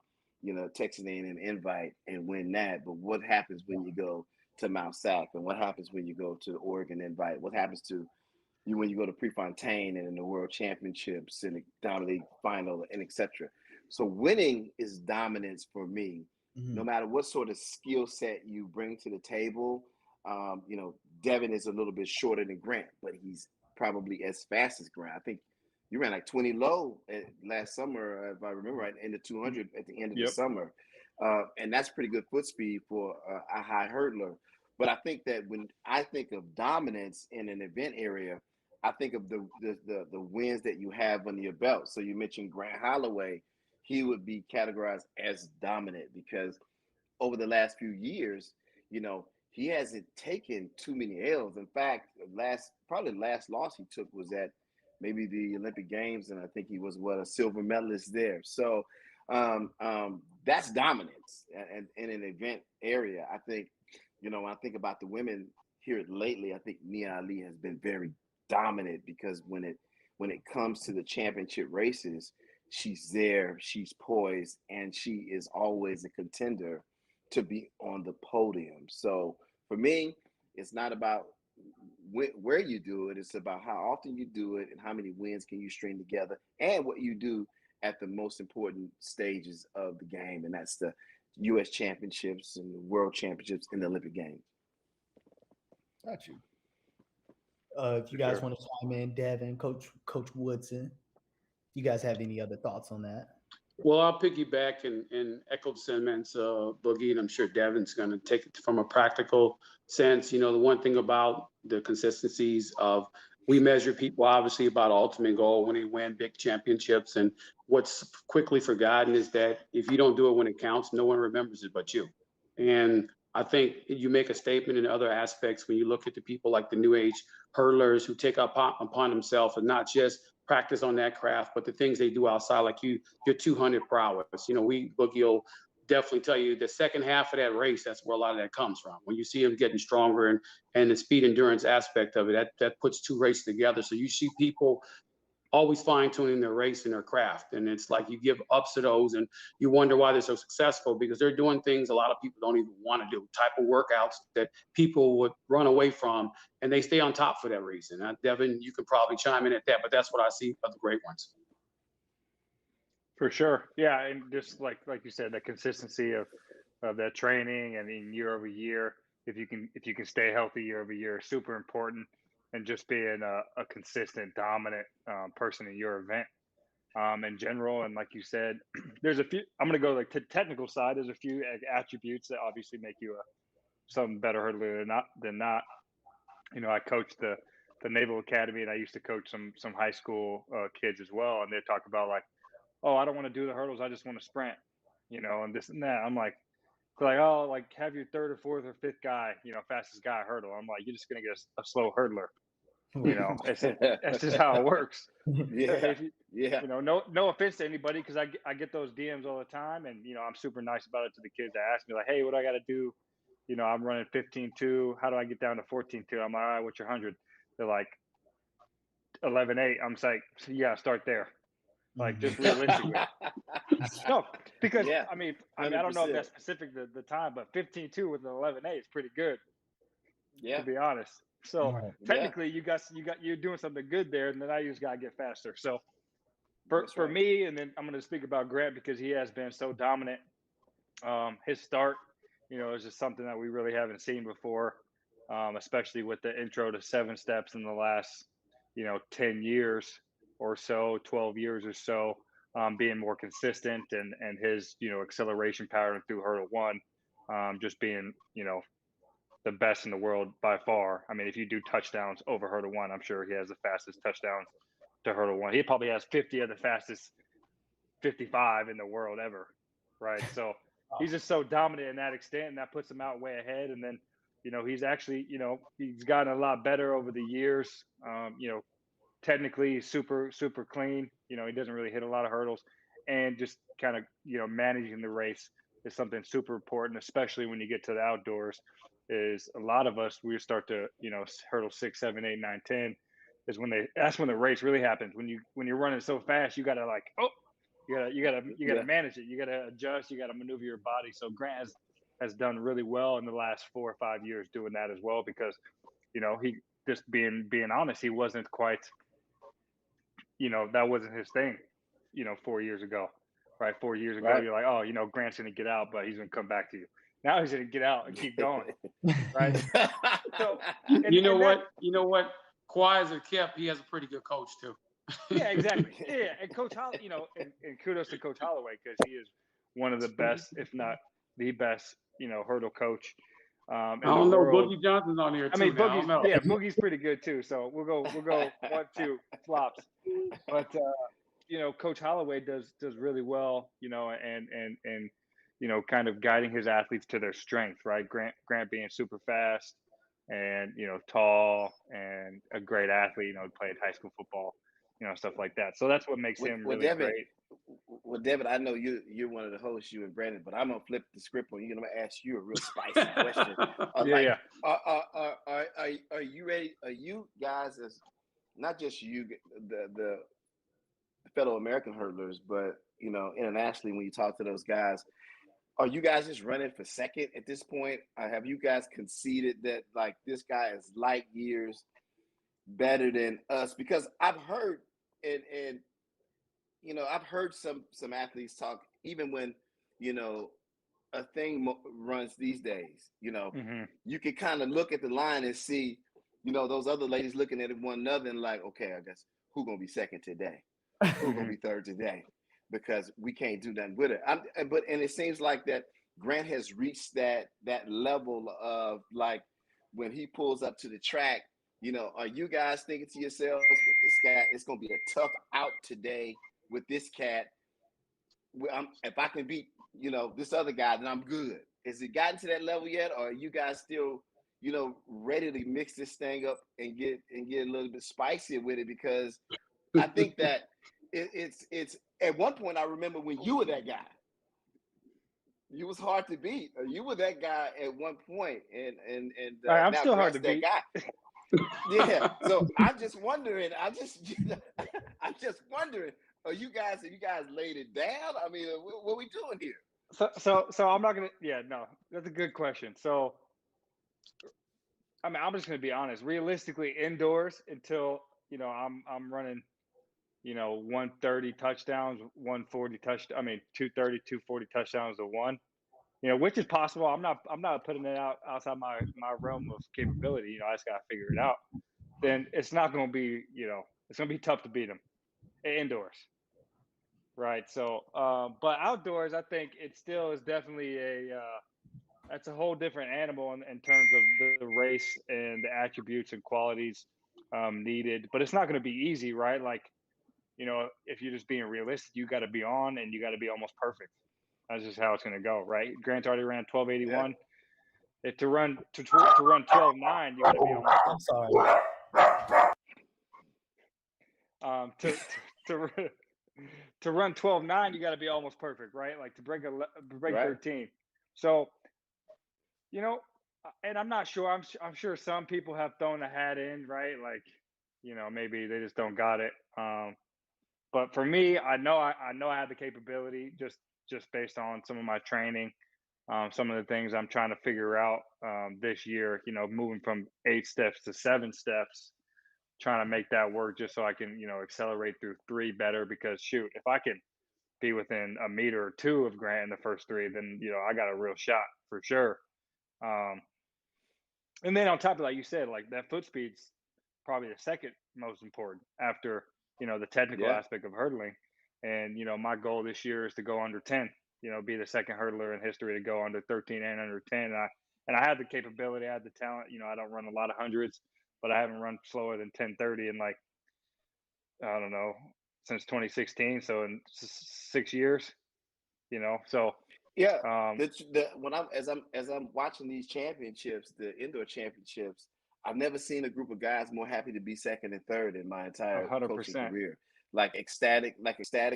Texas A&M Invite and win that, but what happens when you go to Mount Sac, and what happens when you go to the Oregon Invite? What happens to you when you go to Prefontaine and in the World Championships and the Diamond League Final and etc. So winning is dominance for me, no matter what sort of skill set you bring to the table. Devon is a little bit shorter than Grant, but he's probably as fast as Grant. I think you ran like 20 low last summer, if I remember right, in the 200 at the end of the summer. And that's pretty good foot speed for a high hurdler. But I think that when I think of dominance in an event area, I think of the wins that you have under your belt. So you mentioned Grant Holloway. He would be categorized as dominant because over the last few years, he hasn't taken too many L's. In fact, probably the last loss he took was at maybe the Olympic Games, and I think he was a silver medalist there. So that's dominance and in an event area. I think, when I think about the women here lately, I think Nia Ali has been very dominant because when it comes to the championship races, she's there, she's poised, and she is always a contender to be on the podium. So for me, it's not about where you do it. It's about how often you do it and how many wins can you string together and what you do at the most important stages of the game. And that's the U.S. championships and the world championships and the Olympic Games. Got you. If you guys want to chime in, Devon, Coach Woodson, you guys have any other thoughts on that? Well, I'll piggyback and echo the sentiments, Boogie, and I'm sure Devon's going to take it from a practical sense. The one thing about the consistencies of we measure people obviously about ultimate goal when they win big championships, and what's quickly forgotten is that if you don't do it when it counts, no one remembers it but you. And I think you make a statement in other aspects when you look at the people like the new age hurdlers who take upon themselves and not just practice on that craft, but the things they do outside, like your 200 prowess. Boogie will definitely tell you the second half of that race, that's where a lot of that comes from. When you see them getting stronger and the speed endurance aspect of it, that puts two races together. So you see people always fine-tuning their race and their craft. And it's like you give ups to those and you wonder why they're so successful, because they're doing things a lot of people don't even want to do, type of workouts that people would run away from, and they stay on top for that reason. Devon, you could probably chime in at that, but that's what I see of the great ones. For sure. Yeah. And just like you said, the consistency of that training, I mean, year over year, if you can stay healthy year over year, super important. And just being a consistent, dominant person in your event in general. And like you said, there's a few, I'm going to go like to technical side. There's a few attributes that obviously make you some better hurdler than not. You know, I coached the Naval Academy, and I used to coach some high school kids as well. And they talk about like, oh, I don't want to do the hurdles. I just want to sprint, you know, and this and that. I'm like, oh, like have your third or fourth or fifth guy, you know, fastest guy hurdle. I'm like, you're just going to get a slow hurdler. You know, that's just how it works. Yeah. You know, no offense to anybody, because I get those DMs all the time, and you know, I'm super nice about it to the kids that ask me like, hey, what do I got to do? You know, I'm running 15.2. How do I get down to 14.2? I'm like, all right, what's your 100? They're like 11.8. I'm like, so you got to start there. Like just realistically. No, because I mean, I don't know if that's specific to the time, but 15.2 with an 11.8 is pretty good. Yeah. To be honest. So technically you're doing something good there, and then I just gotta get faster. So for me, and then I'm gonna speak about Grant because he has been so dominant. His start, you know, is just something that we really haven't seen before, especially with the intro to 7 steps in the last, you know, 10 years or so, 12 years or so, being more consistent, and his, you know, acceleration pattern through hurdle 1, just being, you know, the best in the world by far. I mean, if you do touchdowns over hurdle 1, I'm sure he has the fastest touchdowns to hurdle 1. He probably has 50 of the fastest 55 in the world ever, right? So he's just so dominant in that extent, and that puts him out way ahead. And then, you know, he's actually, you know, he's gotten a lot better over the years. You know, technically he's super clean. You know, he doesn't really hit a lot of hurdles, and just kind of, you know, managing the race is something super important, especially when you get to the outdoors. Is a lot of us, we start to, you know, hurdle 6, 7, 8, 9, 10 is that's when the race really happens. When you're running so fast, you gotta like, you gotta manage it. You gotta adjust. You gotta maneuver your body. So Grant has done really well in the last 4 or 5 years doing that as well, because, you know, he just being honest, he wasn't quite, you know, that wasn't his thing, you know, 4 years ago, right? 4 years ago, you're like, oh, you know, Grant's gonna get out, but he's gonna come back to you. Now he's gonna get out and keep going, right? So, you know what? Quiet as a kept, he has a pretty good coach too. Yeah, exactly. Yeah, and Coach Holloway, you know, and kudos to Coach Holloway, because he is one of the best, if not the best, you know, hurdle coach. I don't know. Boogie Johnson's on here too. I mean, Boogie's pretty good too. So we'll go 1, 2 flops. But you know, Coach Holloway does really well, you know, and you know, kind of guiding his athletes to their strength, right? Grant being super fast and, you know, tall and a great athlete, you know, played high school football, you know, stuff like that. So that's what makes him really great. Well, Devon, I know you're one of the hosts, you and Brandon, but I'm gonna flip the script on you. I'm gonna ask you a real spicy question. Are you ready? Are you guys, as not just you, the fellow American hurdlers, but you know, internationally, when you talk to those guys, are you guys just running for second at this point? Have you guys conceded that like this guy is light years better than us? Because I've heard and you know, I've heard some athletes talk, even when, you know, a thing runs these days, you know, you can kind of look at the line and see, you know, those other ladies looking at one another and like, okay, I guess who's going to be second today? Who's going to be third today? Because we can't do nothing with it. And it seems like that Grant has reached that level of like, when he pulls up to the track, you know, are you guys thinking to yourselves, with this guy, it's going to be a tough out today with this cat. If I can beat, you know, this other guy, then I'm good. Has it gotten to that level yet? Or are you guys still, you know, ready to mix this thing up and get a little bit spicier with it? Because I think that it's at one point, I remember when you were that guy, you was hard to beat. You were that guy at one point, and I'm still hard to beat. Guy. Yeah. So I'm just wondering. I just wondering, are you guys laid it down? I mean, what are we doing here? So I'm not gonna. Yeah, no, that's a good question. So I mean, I'm just gonna be honest. Realistically, indoors until I'm running 130 touchdowns, 140 I mean 230, 240 touchdowns to one. Which is possible. I'm not putting it out outside my realm of capability. I just gotta figure it out. Then it's not gonna be it's gonna be tough to beat them indoors, right? So, but outdoors, I think it still is definitely that's a whole different animal in terms of the race and the attributes and qualities needed. But it's not going to be easy, right? Like, if you're just being realistic, you got to be on and you got to be almost perfect. That's just how it's going to go, right? Grant's already ran 1281. Yeah. To run 12.9, you got to be almost. I'm sorry. To run 12.9, you got to be almost perfect, right? Like to break Right. 13. So, and I'm not sure. I'm sure some people have thrown the hat in, right? Like, maybe they just don't got it. But for me, I know I have the capability just based on some of my training, some of the things I'm trying to figure out this year. Moving from 8 steps to 7 steps, trying to make that work just so I can accelerate through 3 better. Because shoot, if I can be within a meter or 2 of Grant in the first 3, then I got a real shot for sure. And then on top of, like you said, like that foot speed's probably the second most important after the technical aspect of hurdling. And my goal this year is to go under 10. Be the second hurdler in history to go under 13 and under 10. And I have the capability, I have the talent. I don't run a lot of hundreds, but I haven't run slower than 10:30 in like I don't know since 2016. So in 6 years, So yeah, when as I'm watching these championships, the indoor championships, I've never seen a group of guys more happy to be second and third in my entire 100%. coaching career. Like ecstatic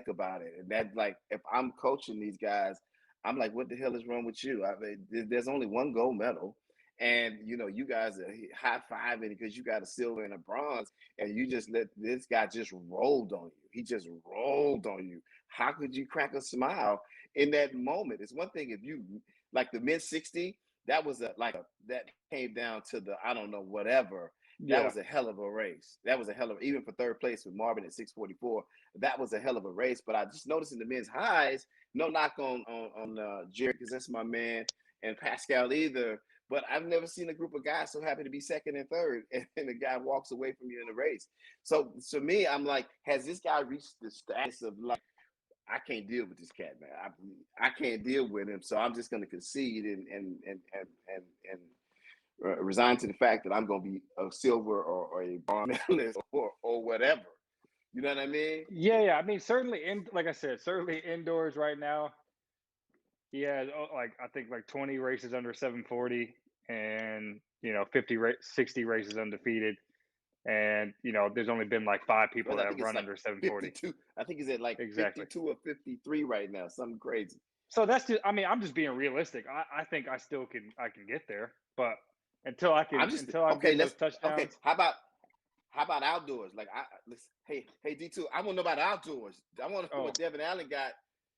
about it. And that, like, if I'm coaching these guys, I'm like, what the hell is wrong with you? I mean, there's only one gold medal, and you guys are high-fiving because you got a silver and a bronze, and you just let this guy just rolled on you. He just rolled on you. How could you crack a smile in that moment? It's one thing if you like the mid 60. That was that came down to the I don't know whatever. That was a hell of a race. That was a hell of even for third place with Marvin at 644. That was a hell of a race. But I just noticed in the men's highs, no knock on Jerry because that's my man, and Pascal either. But I've never seen a group of guys so happy to be second and third, and the guy walks away from you in the race. So to me, I'm like, has this guy reached the status of like, I can't deal with this cat, man. I can't deal with him, so I'm just going to concede and resign to the fact that I'm going to be a silver or a bronze medalist or whatever. You know what I mean? Yeah. I mean, certainly like I said, certainly indoors right now. He has I think 20 races under 740, and 60 races undefeated. And there's only been like 5 people that have run under 740. 52. I think he's at like exactly 52 or 53 right now, something crazy. So that's just, I mean, I'm just being realistic. I think I can get there, but until I get those touchdowns. Okay, how about outdoors? Like hey D2, I want to know about outdoors. I want to know what Devon Allen got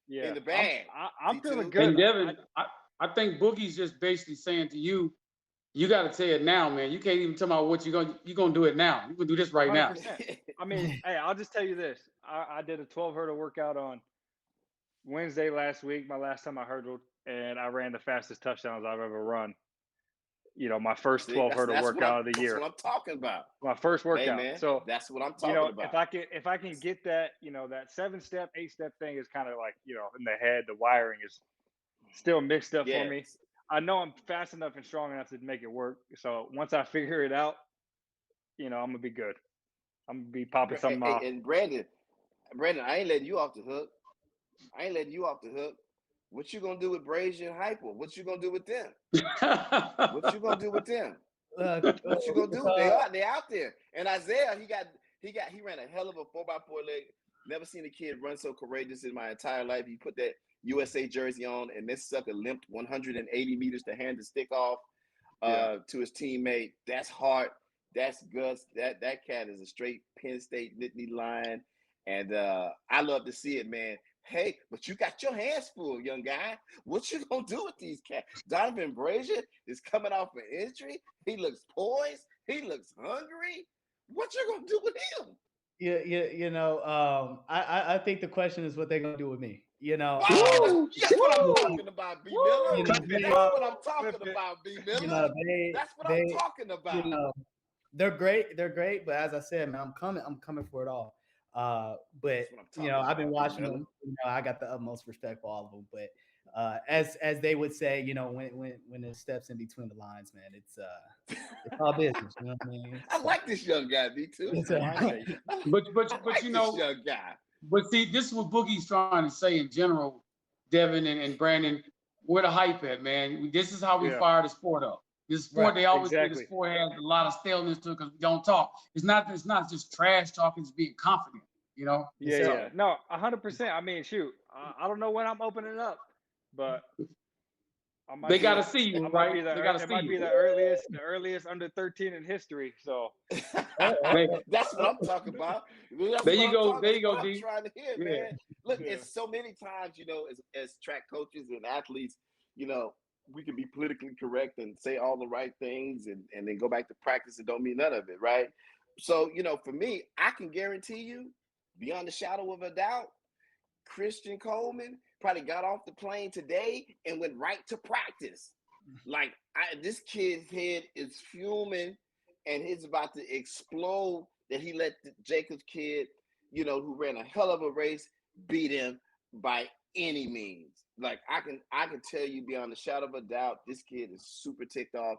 in the bag. I'm feeling good. And Devon, I think Boogie's just basically saying to you, you got to say it now, man. You can't even tell me what you're gonna do it now. You can do this right 100%. Now. I mean, hey, I'll just tell you this. I did a 12 hurdle workout on Wednesday last week, my last time I hurdled, and I ran the fastest touchdowns I've ever run. My first 12 hurdle workout of the year. That's what I'm talking about. My first workout. Hey, man, so that's what I'm talking about. If I can get that, that 7-step, 8-step thing is kind of like, in the head, the wiring is still mixed up for me. I know I'm fast enough and strong enough to make it work. So once I figure it out, I'm gonna be good. I'm gonna be popping something off. And Brandon, I ain't letting you off the hook. What you gonna do with Brazier and Hyper? What you gonna do with them? What you gonna do with them? What you gonna do? They out there. And Isaiah, he ran a hell of a 4x4 leg. Never seen a kid run so courageous in my entire life. He put that USA jersey on, and this sucker limped 180 meters to hand the stick off to his teammate. That's heart. That's guts. That cat is a straight Penn State Nittany Lion. And I love to see it, man. Hey, but you got your hands full, young guy. What you gonna do with these cats? Donovan Brazier is coming off an injury. He looks poised. He looks hungry. What you gonna do with him? I think the question is what they're gonna do with me. That's what I'm talking about, B. Miller. That's what I'm talking about, B. Miller. That's what I'm talking about. They're great. They're great. But as I said, man, I'm coming for it all. But I've been watching them. I got the utmost respect for all of them. But as they would say, when it steps in between the lines, man, it's all business. You know what I mean? I like this young guy, me too. But this young guy. But see, this is what Boogie's trying to say in general, Devin and Brandon. Where the hype at, man? This is how we fire the sport up. This sport, they always say the sport has a lot of staleness to it because we don't talk. It's not just trash talking, it's being confident, Yeah. No, 100%. I mean, shoot, I don't know when I'm opening up, but they got to see you, right? They got to see you. It might be the earliest under 13 in history. So that's what I'm talking about. There you go, D. I'm trying to hear, man. Look, it's so many times, as track coaches and athletes, we can be politically correct and say all the right things and then go back to practice and don't mean none of it, right? So, for me, I can guarantee you, beyond a shadow of a doubt, Christian Coleman probably got off the plane today and went right to practice. Like, this kid's head is fuming and he's about to explode that he let the Jacobs kid, who ran a hell of a race, beat him by any means. Like, I can tell you beyond a shadow of a doubt, this kid is super ticked off,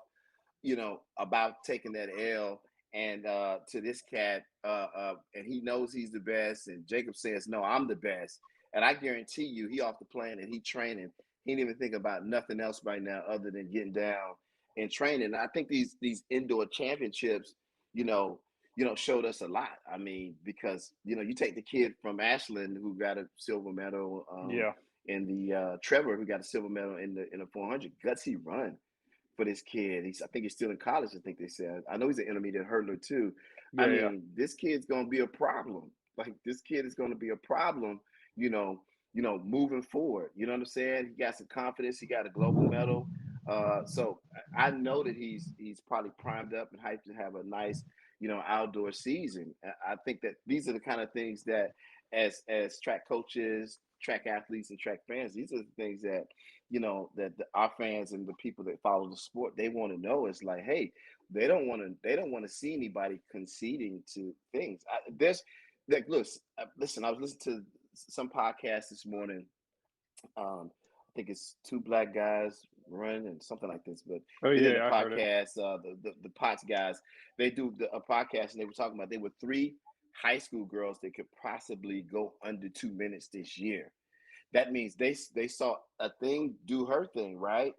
about taking that L. And to this cat, and he knows he's the best. And Jacob says, no, I'm the best. And I guarantee you, he off the plane and he training. He didn't even think about nothing else right now other than getting down and training. And I think these indoor championships, showed us a lot. I mean, because, you take the kid from Ashland who got a silver medal in the Trevor who got a silver medal in the 400. Gutsy run for this kid. I think he's still in college, I think they said. I know he's an intermediate hurdler too. This kid's going to be a problem. Like, this kid is going to be a problem, moving forward. You know what I'm saying? He got some confidence. He got a global medal. So I know that he's probably primed up and hyped to have a nice, outdoor season. I think that these are the kind of things that as track coaches, track athletes, and track fans, these are the things that, that our fans and the people that follow the sport, they want to know. It's like, hey, they don't want to see anybody conceding to things. Listen, I was listening to some podcast this morning. I think it's two black guys run and something like this, but they did a podcast. The Potts guys, they do a podcast, and they were talking about there were 3 high school girls that could possibly go under 2 minutes this year. That means they saw a thing do her thing, right?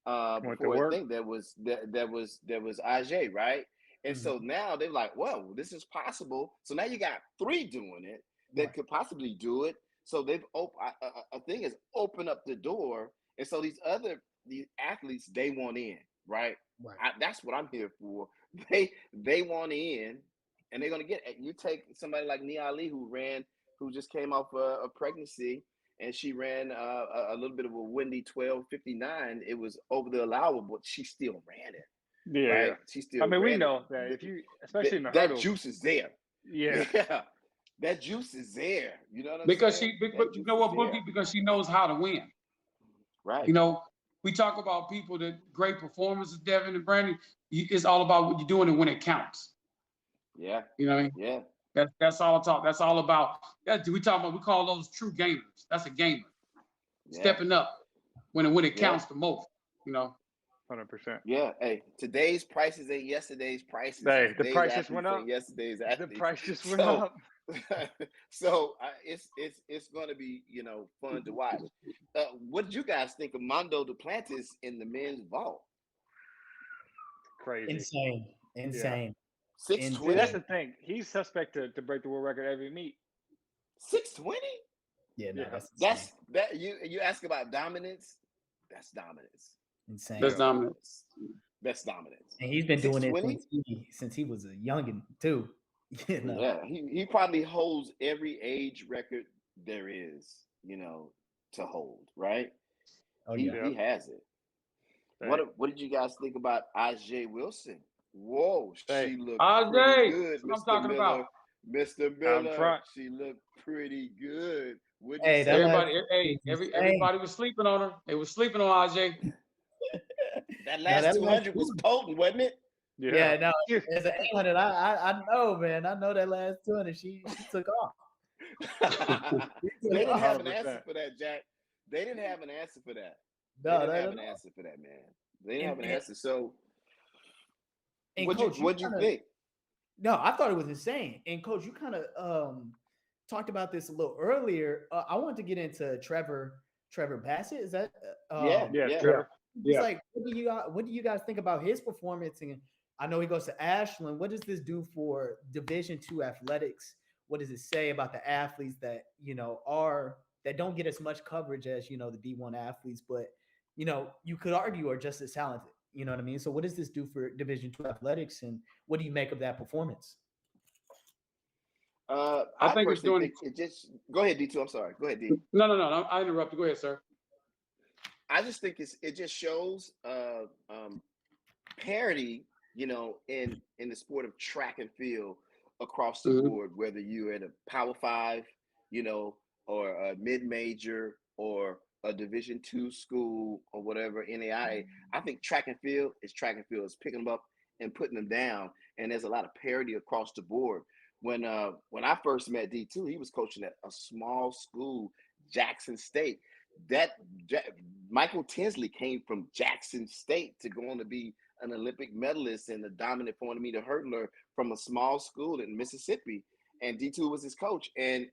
Before a thing that was Ajay, right? And so now they're like, whoa, this is possible. So now you got 3 doing it that could possibly do it. So they've a thing is open up the door, and so these athletes, they want in, right? That's what I'm here for. They want in, and they're gonna get. You take somebody like Nia Ali who just came off a pregnancy, and she ran a little bit of a windy 12:59. It was over the allowable, but she still ran it. Yeah, right? She still. I mean, we know that if you, especially in the that hurdles, juice is there. Yeah. That juice is there. You know what I'm because saying? But you know what, Boogie? Because she knows how to win. Right. We talk about people that great performances, Devin and Brandon. It's all about what you're doing and when it counts. Yeah. You know what I mean? Yeah. That's all I talk. That's all about. We call those true gamers. That's a gamer. Yeah. Stepping up when it counts the most. 100%. Yeah. Hey, today's prices ain't yesterday's prices. Hey, the price just went up. Yesterday's athletes. The price just went up. So it's going to be fun to watch. What did you guys think of Mondo Duplantis in the men's vault? Crazy. Insane. 620. That's the thing. He's suspect to break the world record every meet. 620. Yeah, no, that's you ask about dominance. That's dominance. Insane. That's dominance. That's dominance. And he's been doing it since he was a youngin' too. You know. Yeah, he probably holds every age record there is, to hold, right? Oh He yeah. he has it. Hey, What did you guys think about Ajay Wilson? Whoa, hey, she looked pretty Ajay, good, that's what I'm Mr. talking Miller. about. Mr. out in Miller, front. she looked pretty good. Wouldn't you Hey, that say? last Everybody, hey, was insane. everybody was sleeping on her. They was sleeping on Ajay. That No, last that last 200 was potent, wasn't it? yeah, no, Yeah. as an 800, I know, man. I know that last 200, she took off. She They took didn't off. have an 100%. answer for that, Jack. They didn't have an answer for that. They No, didn't no, have no, an no. answer for that, man. They didn't have an And, answer. So, and coach, you what'd you kind of think? no, I thought it was insane. And coach, you kind of talked about this a little earlier. I wanted to get into Trevor Bassett. Is that Yeah, Yeah, yeah. Trevor. It's Yeah. like what do you guys think about his performance? And I know he goes to Ashland. What does this do for Division II athletics? What does it say about the athletes that that don't get as much coverage as the D1 athletes, but you could argue are just as talented. You know what I mean? So what does this do for Division II athletics, and what do you make of that performance? I I think it's personally doing. think it just go ahead, D2. I'm sorry. Go ahead, D. No. I interrupted. Go ahead, sir. I just think it just shows parity, in the sport of track and field across the Mhm. board, whether you're at a Power Five, or a mid-major or a Division II school or whatever, NAIA. I think track and field is picking them up and putting them down, and there's a lot of parity across the board. When I first met D2, he was coaching at a small school, Jackson State. That Michael Tinsley came from Jackson State to go on to be an Olympic medalist and a dominant 400-meter hurdler from a small school in Mississippi, and D2 was his coach. And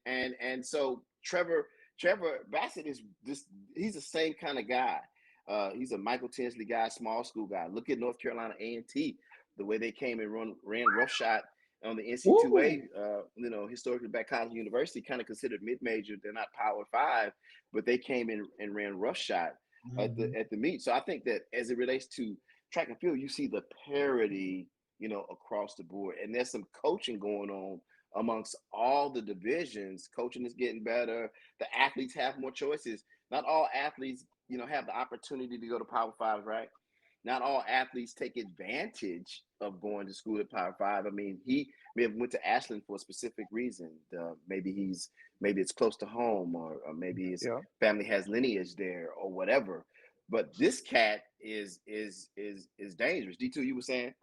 so Trevor Bassett is this. He's the same kind of guy. He's a Michael Tinsley guy, small school guy. Look at North Carolina A&T, the way they came and ran roughshod on the NC2A. Historically Black College University, kind of considered mid-major. They're not Power Five, but they came in and ran roughshod at the meet. So I think that as it relates to track and field, you see the parity, across the board, and there's some coaching going on amongst all the divisions. Coaching is getting better. The athletes have more choices. Not all athletes, have the opportunity to go to Power Five, right? Not all athletes take advantage of going to school at Power Five. I mean, he may have went to Ashland for a specific reason. Maybe it's close to home, or maybe his family has lineage there, or whatever. But this cat is dangerous. D2, you were saying?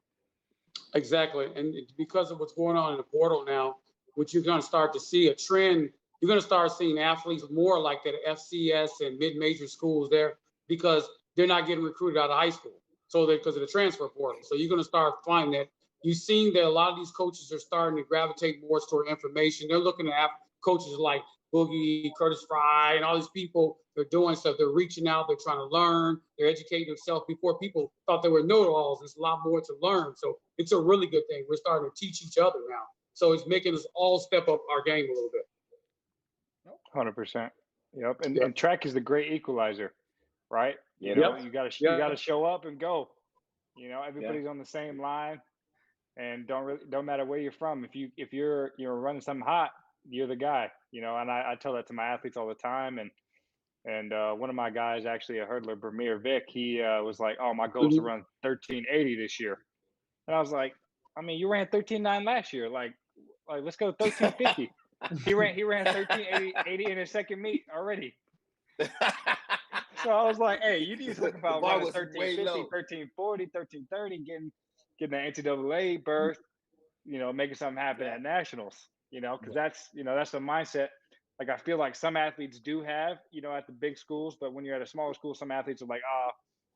Exactly. And because of what's going on in the portal now, what you're going to start to see a trend, you're going to start seeing athletes more like that FCS and mid-major schools there, because they're not getting recruited out of high school. So because of the transfer portal. So you're going to start finding that you've seen that a lot of these coaches are starting to gravitate more toward information. They're looking at coaches like Boogie, Curtis Fry, and all these people. They're doing stuff. They're reaching out. They're trying to learn. They're educating themselves. Before, people thought they were know-it-alls. There's a lot more to learn. So it's a really good thing. We're starting to teach each other now. So it's making us all step up our game a little bit. 100%. Yep. And track is the great equalizer, right? You gotta show up and go. Everybody's on the same line, and don't matter where you're from. If you're running something hot, you're the guy. And I tell that to my athletes all the time. And one of my guys, actually a hurdler, Bermir Vic, he was like, "Oh, my goal is to run 1380 this year." And I was like, "I mean, you ran 13.9 last year. Like let's go 1350." He ran 1380 in his second meet already. So I was like, "Hey, you need to talk about running 1350, 1340, 1330, getting the NCAA berth, making something happen at nationals, because that's the mindset. Like, I feel like some athletes do have, at the big schools, but when you're at a smaller school, some athletes are like,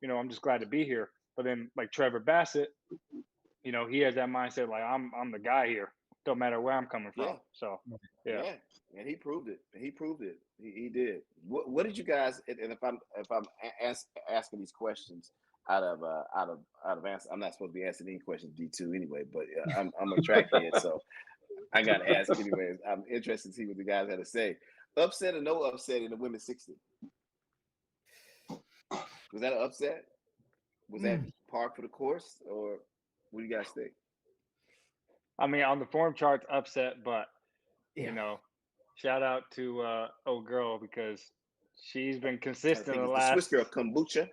I'm just glad to be here. But then like Trevor Bassett, he has that mindset, like, I'm the guy here. Don't matter where I'm coming from." Yeah. So And he proved it. He did. What did you guys? And if I'm asking these questions out of answer, I'm not supposed to be asking any questions D2 anyway. But I'm a track head, so I got to ask anyways. I'm interested to see what the guys had to say. Upset or no upset in the women's 60? Was that an upset? Was that par for the course, or what do you guys think? I mean, on the form charts, upset, but Yeah. shout out to old girl because she's been I consistent think the it's the Swiss last. girl kombucha.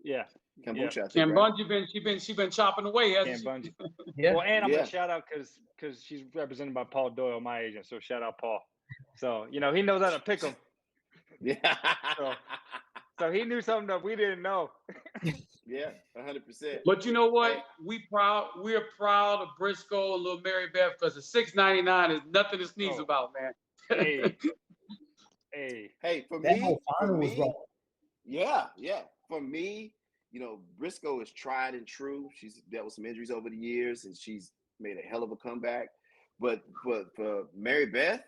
Yeah, Kombucha, I think, And right? Bungie she been chopping away, hasn't Cam she? Bungie. Yeah. Well, and I'm Yeah. gonna shout out because she's represented by Paul Doyle, my agent. So shout out Paul. So he knows how to pick them. Yeah. So he knew something that we didn't know. Yeah, 100%. But you know what? Hey. We're proud of Briscoe and little Mary Beth because the $6.99 is nothing to sneeze Oh. about, man. Hey, Hey, for That me, whole final was wrong. yeah. For me, Briscoe is tried and true. She's dealt with some injuries over the years, and she's made a hell of a comeback. But for Mary Beth,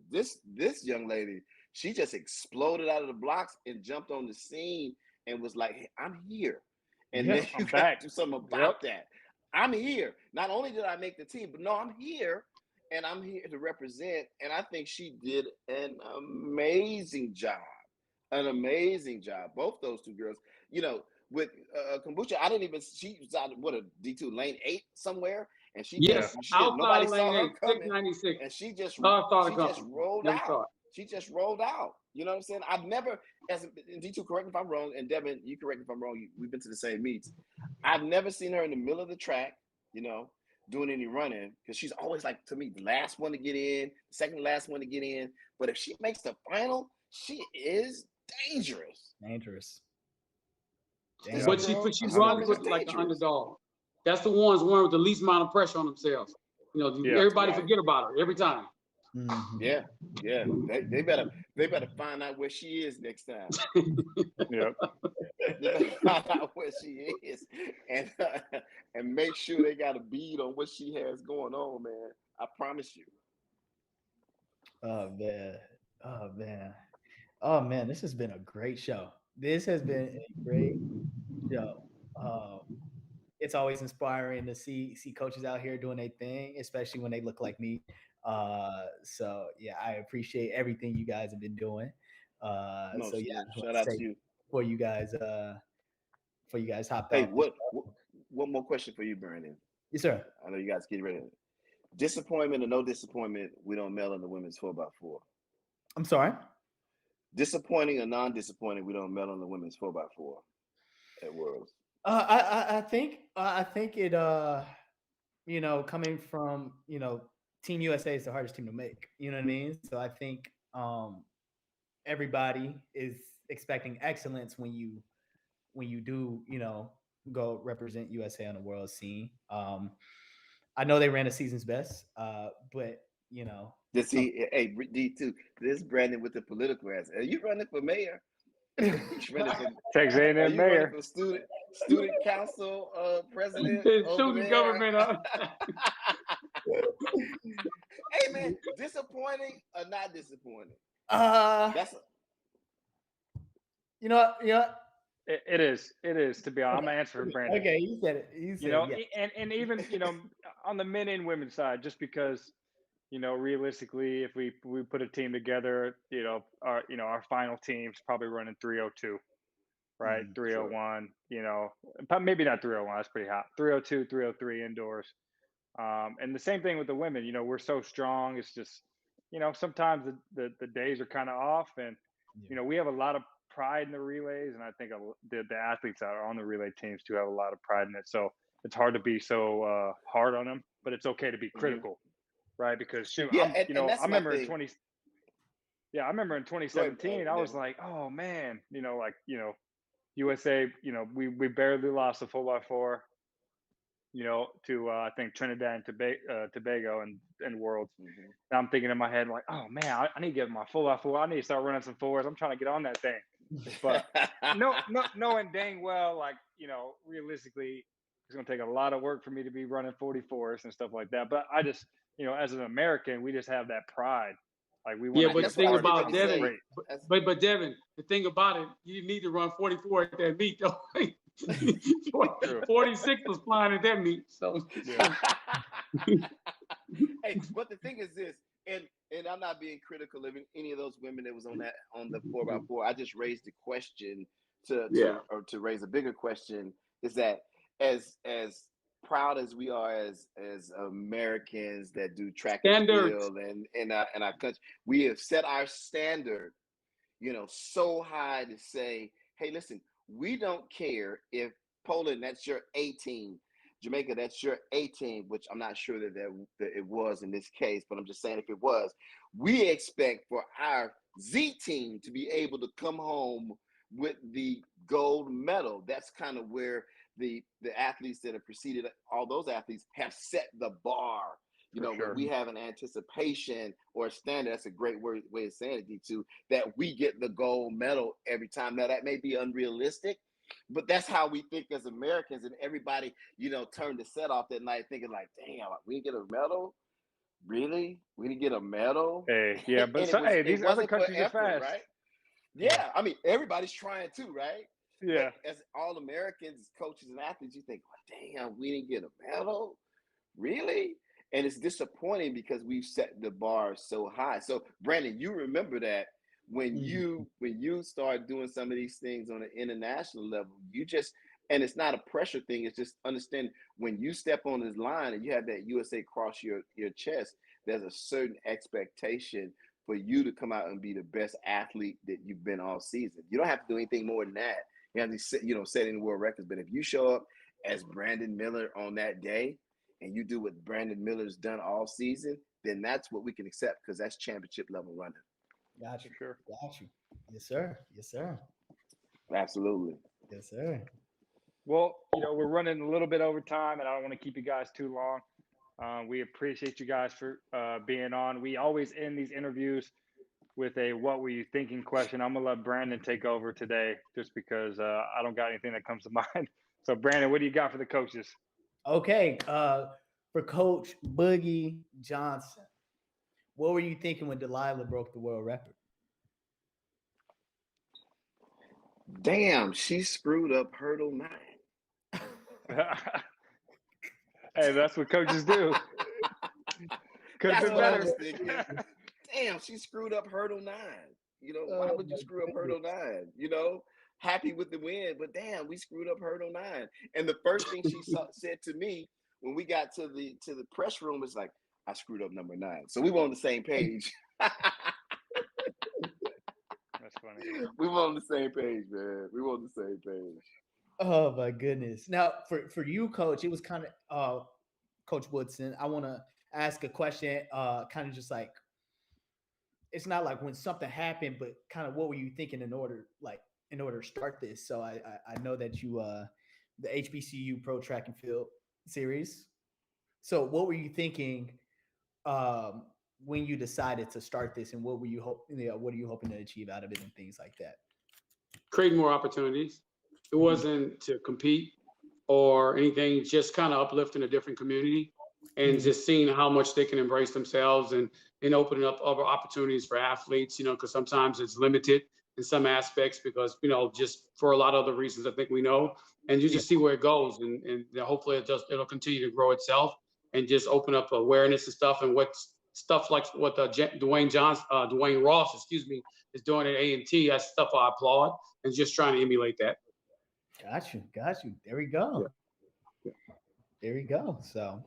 this young lady, she just exploded out of the blocks and jumped on the scene and was like, hey, I'm here. And Yeah, then you I'm got back. to do something about that. I'm here. Not only did I make the team, but no, I'm here. And I'm here to represent. And I think she did an amazing job. Both those two girls. With Kombucha, I didn't even. She was out a D2 lane 8 somewhere, and she Yes, nobody outside saw lane her 8, coming, 696. and she just Never rolled saw out. it. She just rolled out. You know what I'm saying? I've never, as in D2, correct me if I'm wrong, and Devon, you correct me if I'm wrong. We've been to the same meets. I've never seen her in the middle of the track, doing any running, because she's always like, to me, the last one to get in, second to last one to get in. But if she makes the final, she is dangerous. But she runs with like an underdog. That's the ones one with the least amount of pressure on themselves. Everybody forget about her every time. Mm-hmm. Yeah. They better find out where she is next time. Yep. They better find out where she is, and make sure they got a bead on what she has going on, man. I promise you. Oh man, this has been a great show. This has been a great show. It's always inspiring to see coaches out here doing their thing, especially when they look like me. So yeah, I appreciate everything you guys have been doing. So yeah, shout out to you. For you guys hopped Hey, off. one more question for you, Brandon. Yes, sir. I know you guys get ready. Disappointment or no disappointment, we don't mail in the women's 4x4. I'm sorry. Disappointing or non-disappointing, we don't mail in the women's 4x4 at Worlds. I think it coming from Team USA is the hardest team to make. You know what I mean? So I think everybody is expecting excellence when you do go represent USA on the world scene. I know they ran a season's best, but Hey, D2, this Brandon with the political ass. Are you running for mayor? Texas A&M Are you mayor. running for student council president? Student government. Hey man, disappointing or not disappointing? That's It is to be honest. I'm gonna answer for Brandon. Okay, you said it. Yeah. and even on the men and women's side, just because realistically, if we put a team together, our final team's probably running 302, right? 301, maybe not 301. That's pretty hot. 302, 303 indoors. And the same thing with the women. We're so strong. It's just sometimes the days are kind of off, and we have a lot of pride in the relays, and I think the athletes that are on the relay teams too have a lot of pride in it. So it's hard to be so hard on them, but it's okay to be critical, right? Because shoot, I remember in 2017, I was like, oh man, USA, we barely lost the 4x4, to I think Trinidad and Tobago and Worlds. Mm-hmm. And I'm thinking in my head like, oh man, I need to get my 4x4. I need to start running some fours. I'm trying to get on that thing. But knowing dang well, like, realistically, it's going to take a lot of work for me to be running 44s and stuff like that. But I just, as an American, we just have that pride. Like we want. Yeah, but the thing about Devon, but Devon, the thing about it, you need to run 44 at that meet though. 46 was flying at that meet. So. Yeah. Hey, but the thing is this, and I'm not being critical of any of those women that was on the 4x4. I just raised the question to raise a bigger question, is that as proud as we are as Americans that do track Standards. and field and our country, we have set our standard, so high to say, hey, listen, we don't care if Poland, that's your A team, Jamaica, that's your A team, which I'm not sure that it was in this case, but I'm just saying if it was, we expect for our Z team to be able to come home with the gold medal. That's kind of where the athletes that have preceded all those athletes have set the bar. When we have an anticipation or a standard, that's a great way of saying it, D2, that we get the gold medal every time. Now, that may be unrealistic, but that's how we think as Americans, and everybody, turned the set off that night thinking like, damn, we didn't get a medal? Really? We didn't get a medal? Hey, yeah, but these other countries are fast. Right? Yeah, I mean, everybody's trying too, right? Yeah. But as all Americans, coaches, and athletes, you think, well, damn, we didn't get a medal? Really? And it's disappointing because we've set the bar so high. So, Brandon, you remember that when you start doing some of these things on an international level, and it's not a pressure thing, it's just understand when you step on this line and you have that USA cross your chest, there's a certain expectation for you to come out and be the best athlete that you've been all season. You don't have to do anything more than that. You have to, setting world records. But if you show up as Brandon Miller on that day and you do what Brandon Miller's done all season, then that's what we can accept because that's championship level running. Got you. Sure. Got you. Yes, sir. Yes, sir. Absolutely. Yes, sir. Well, we're running a little bit over time, and I don't want to keep you guys too long. We appreciate you guys for being on. We always end these interviews with a "What were you thinking?" question. I'm gonna let Brandon take over today, just because I don't got anything that comes to mind. So, Brandon, what do you got for the coaches? Okay, for Coach Boogie Johnson, what were you thinking when Delilah broke the world record? Damn, she screwed up hurdle 9. Hey, that's what coaches do. Could have been better. Damn, she screwed up hurdle 9. Why would you screw up hurdle 9? Happy with the win, but damn, we screwed up hurdle 9. And the first thing she said to me when we got to the press room was like, I screwed up number 9. So we were on the same page. That's funny. We were on the same page, man. We were on the same page. Oh my goodness. Now for you, Coach, it was kind of Coach Woodson. I want to ask a question, kind of just like, it's not like when something happened, but kind of what were you thinking in order to start this? So I know that you the HBCU Pro Track and Field series. So what were you thinking when you decided to start this, and what are you hoping to achieve out of it and things like that? Create more opportunities. It wasn't to compete or anything, just kind of uplifting a different community and just seeing how much they can embrace themselves and opening up other opportunities for athletes, because sometimes it's limited in some aspects because, just for a lot of other reasons, I think we know, and you just see where it goes and hopefully it'll continue to grow itself and just open up awareness and stuff, and what stuff like what Dwayne Ross, is doing at A&T. That's stuff I applaud and just trying to emulate that. Got you. There we go. Yeah. There we go. So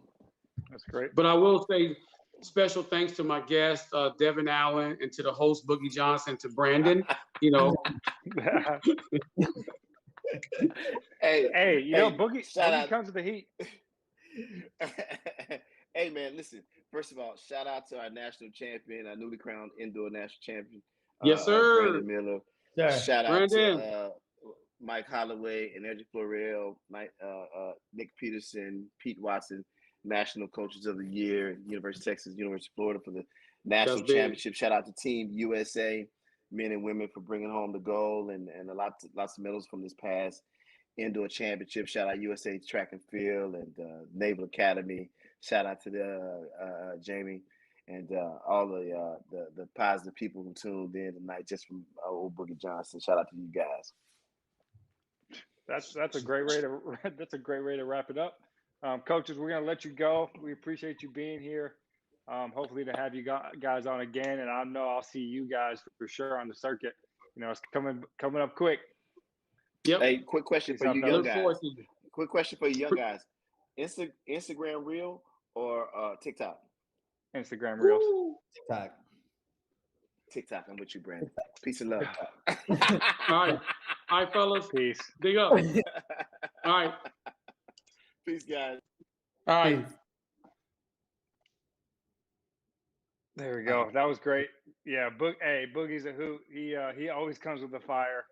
that's great. But I will say special thanks to my guest, Devon Allen, and to the host, Boogie Johnson, to Brandon. Hey, Boogie comes with the heat. Hey, man, listen. First of all, shout out to our national champion, our newly crowned indoor national champion. Yes, sir. Brandon Miller. Sir. Shout out to Mike Holloway and Edgy Florell, Nick Peterson, Pete Watson, National Coaches of the Year, University of Texas, University of Florida for the national championship. Shout out to Team USA, men and women, for bringing home the gold and lots of medals from this past indoor championship. Shout out USA Track and Field and Naval Academy. Shout out to Jamie and all the positive people who tuned in tonight, just from old Boogie Johnson. Shout out to you guys. That's a great way to wrap it up. Coaches, we're gonna let you go. We appreciate you being here. Hopefully to have you guys on again, and I know I'll see you guys for sure on the circuit. It's coming up quick. Yep. Hey, quick question for you young guys. Instagram Reel or TikTok? Instagram Reels. TikTok. TikTok. I'm with you, Brandon. Peace and love. All right, fellas. Peace. Big up. All right. Peace, guys. All right. Peace. There we go. That was great. Yeah, Boogie's a hoot. He always comes with the fire.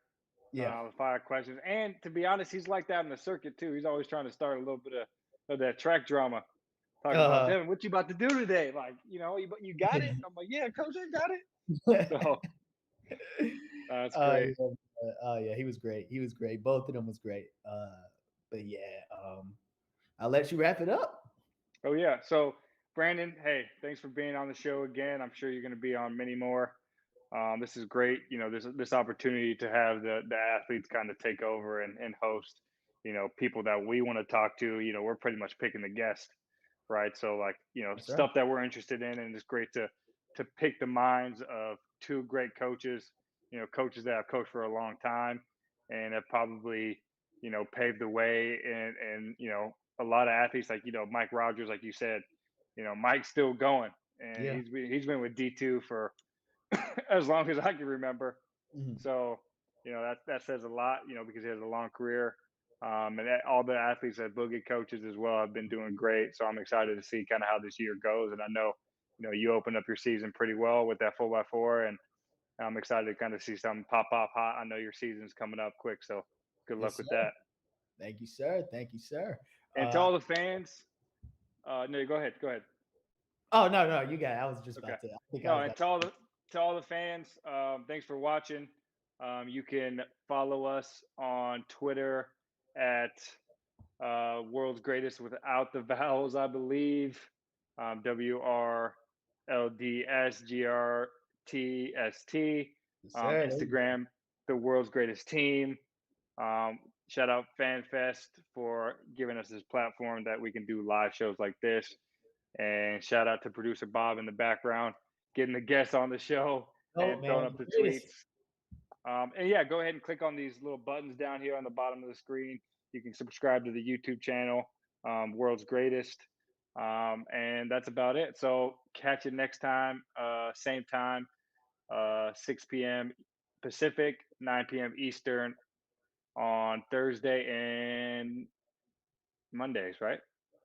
Yeah. The fire questions. And to be honest, he's like that in the circuit too. He's always trying to start a little bit of that track drama. Talking about Devon, what you about to do today? Like, you got it. I'm like, yeah, coach, I got it. So that's great. Yeah, he was great. He was great. Both of them was great. But yeah, I'll let you wrap it up. Oh yeah. So Brandon, hey, thanks for being on the show again. I'm sure you're going to be on many more. This is great. This opportunity to have the athletes kind of take over and host, people that we want to talk to. We're pretty much picking the guest, right? So like, That's stuff right. that we're interested in, and it's great to pick the minds of two great coaches, coaches that have coached for a long time and have probably, paved the way and a lot of athletes like, Mike Rogers, like you said, Mike's still going, and Yeah. he's been with D2 for as long as I can remember. Mhm. So, that says a lot, because he has a long career. And all the athletes that Boogie coaches as well have been doing great. So I'm excited to see kind of how this year goes. And I know, you opened up your season pretty well with that 4x4, and I'm excited to kind of see something pop off hot. I know your season's coming up quick, so good luck Yes, with sir. that. Thank you, sir. Thank you, sir. And to all the fans, no, go ahead. Oh no, you got it. I was just Okay. about to. I think I No, was and about to all the fans, thanks for watching. You can follow us on Twitter at World's Greatest without the vowels, I believe. WRLDSGRTST. Yes, sir. There you go. Instagram, the World's Greatest Team. Shout out FanFest for giving us this platform that we can do live shows like this. And shout out to producer Bob in the background, getting the guests on the show and throwing up the tweets. And yeah, go ahead and click on these little buttons down here on the bottom of the screen. You can subscribe to the YouTube channel, World's Greatest. And that's about it. So catch you next time, same time, 6 p.m. Pacific, 9 p.m. Eastern on Thursday and Mondays, right?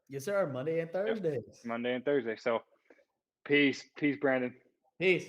Yes, sir. Monday and Thursdays. Monday and Thursday. So peace, Brandon. Peace.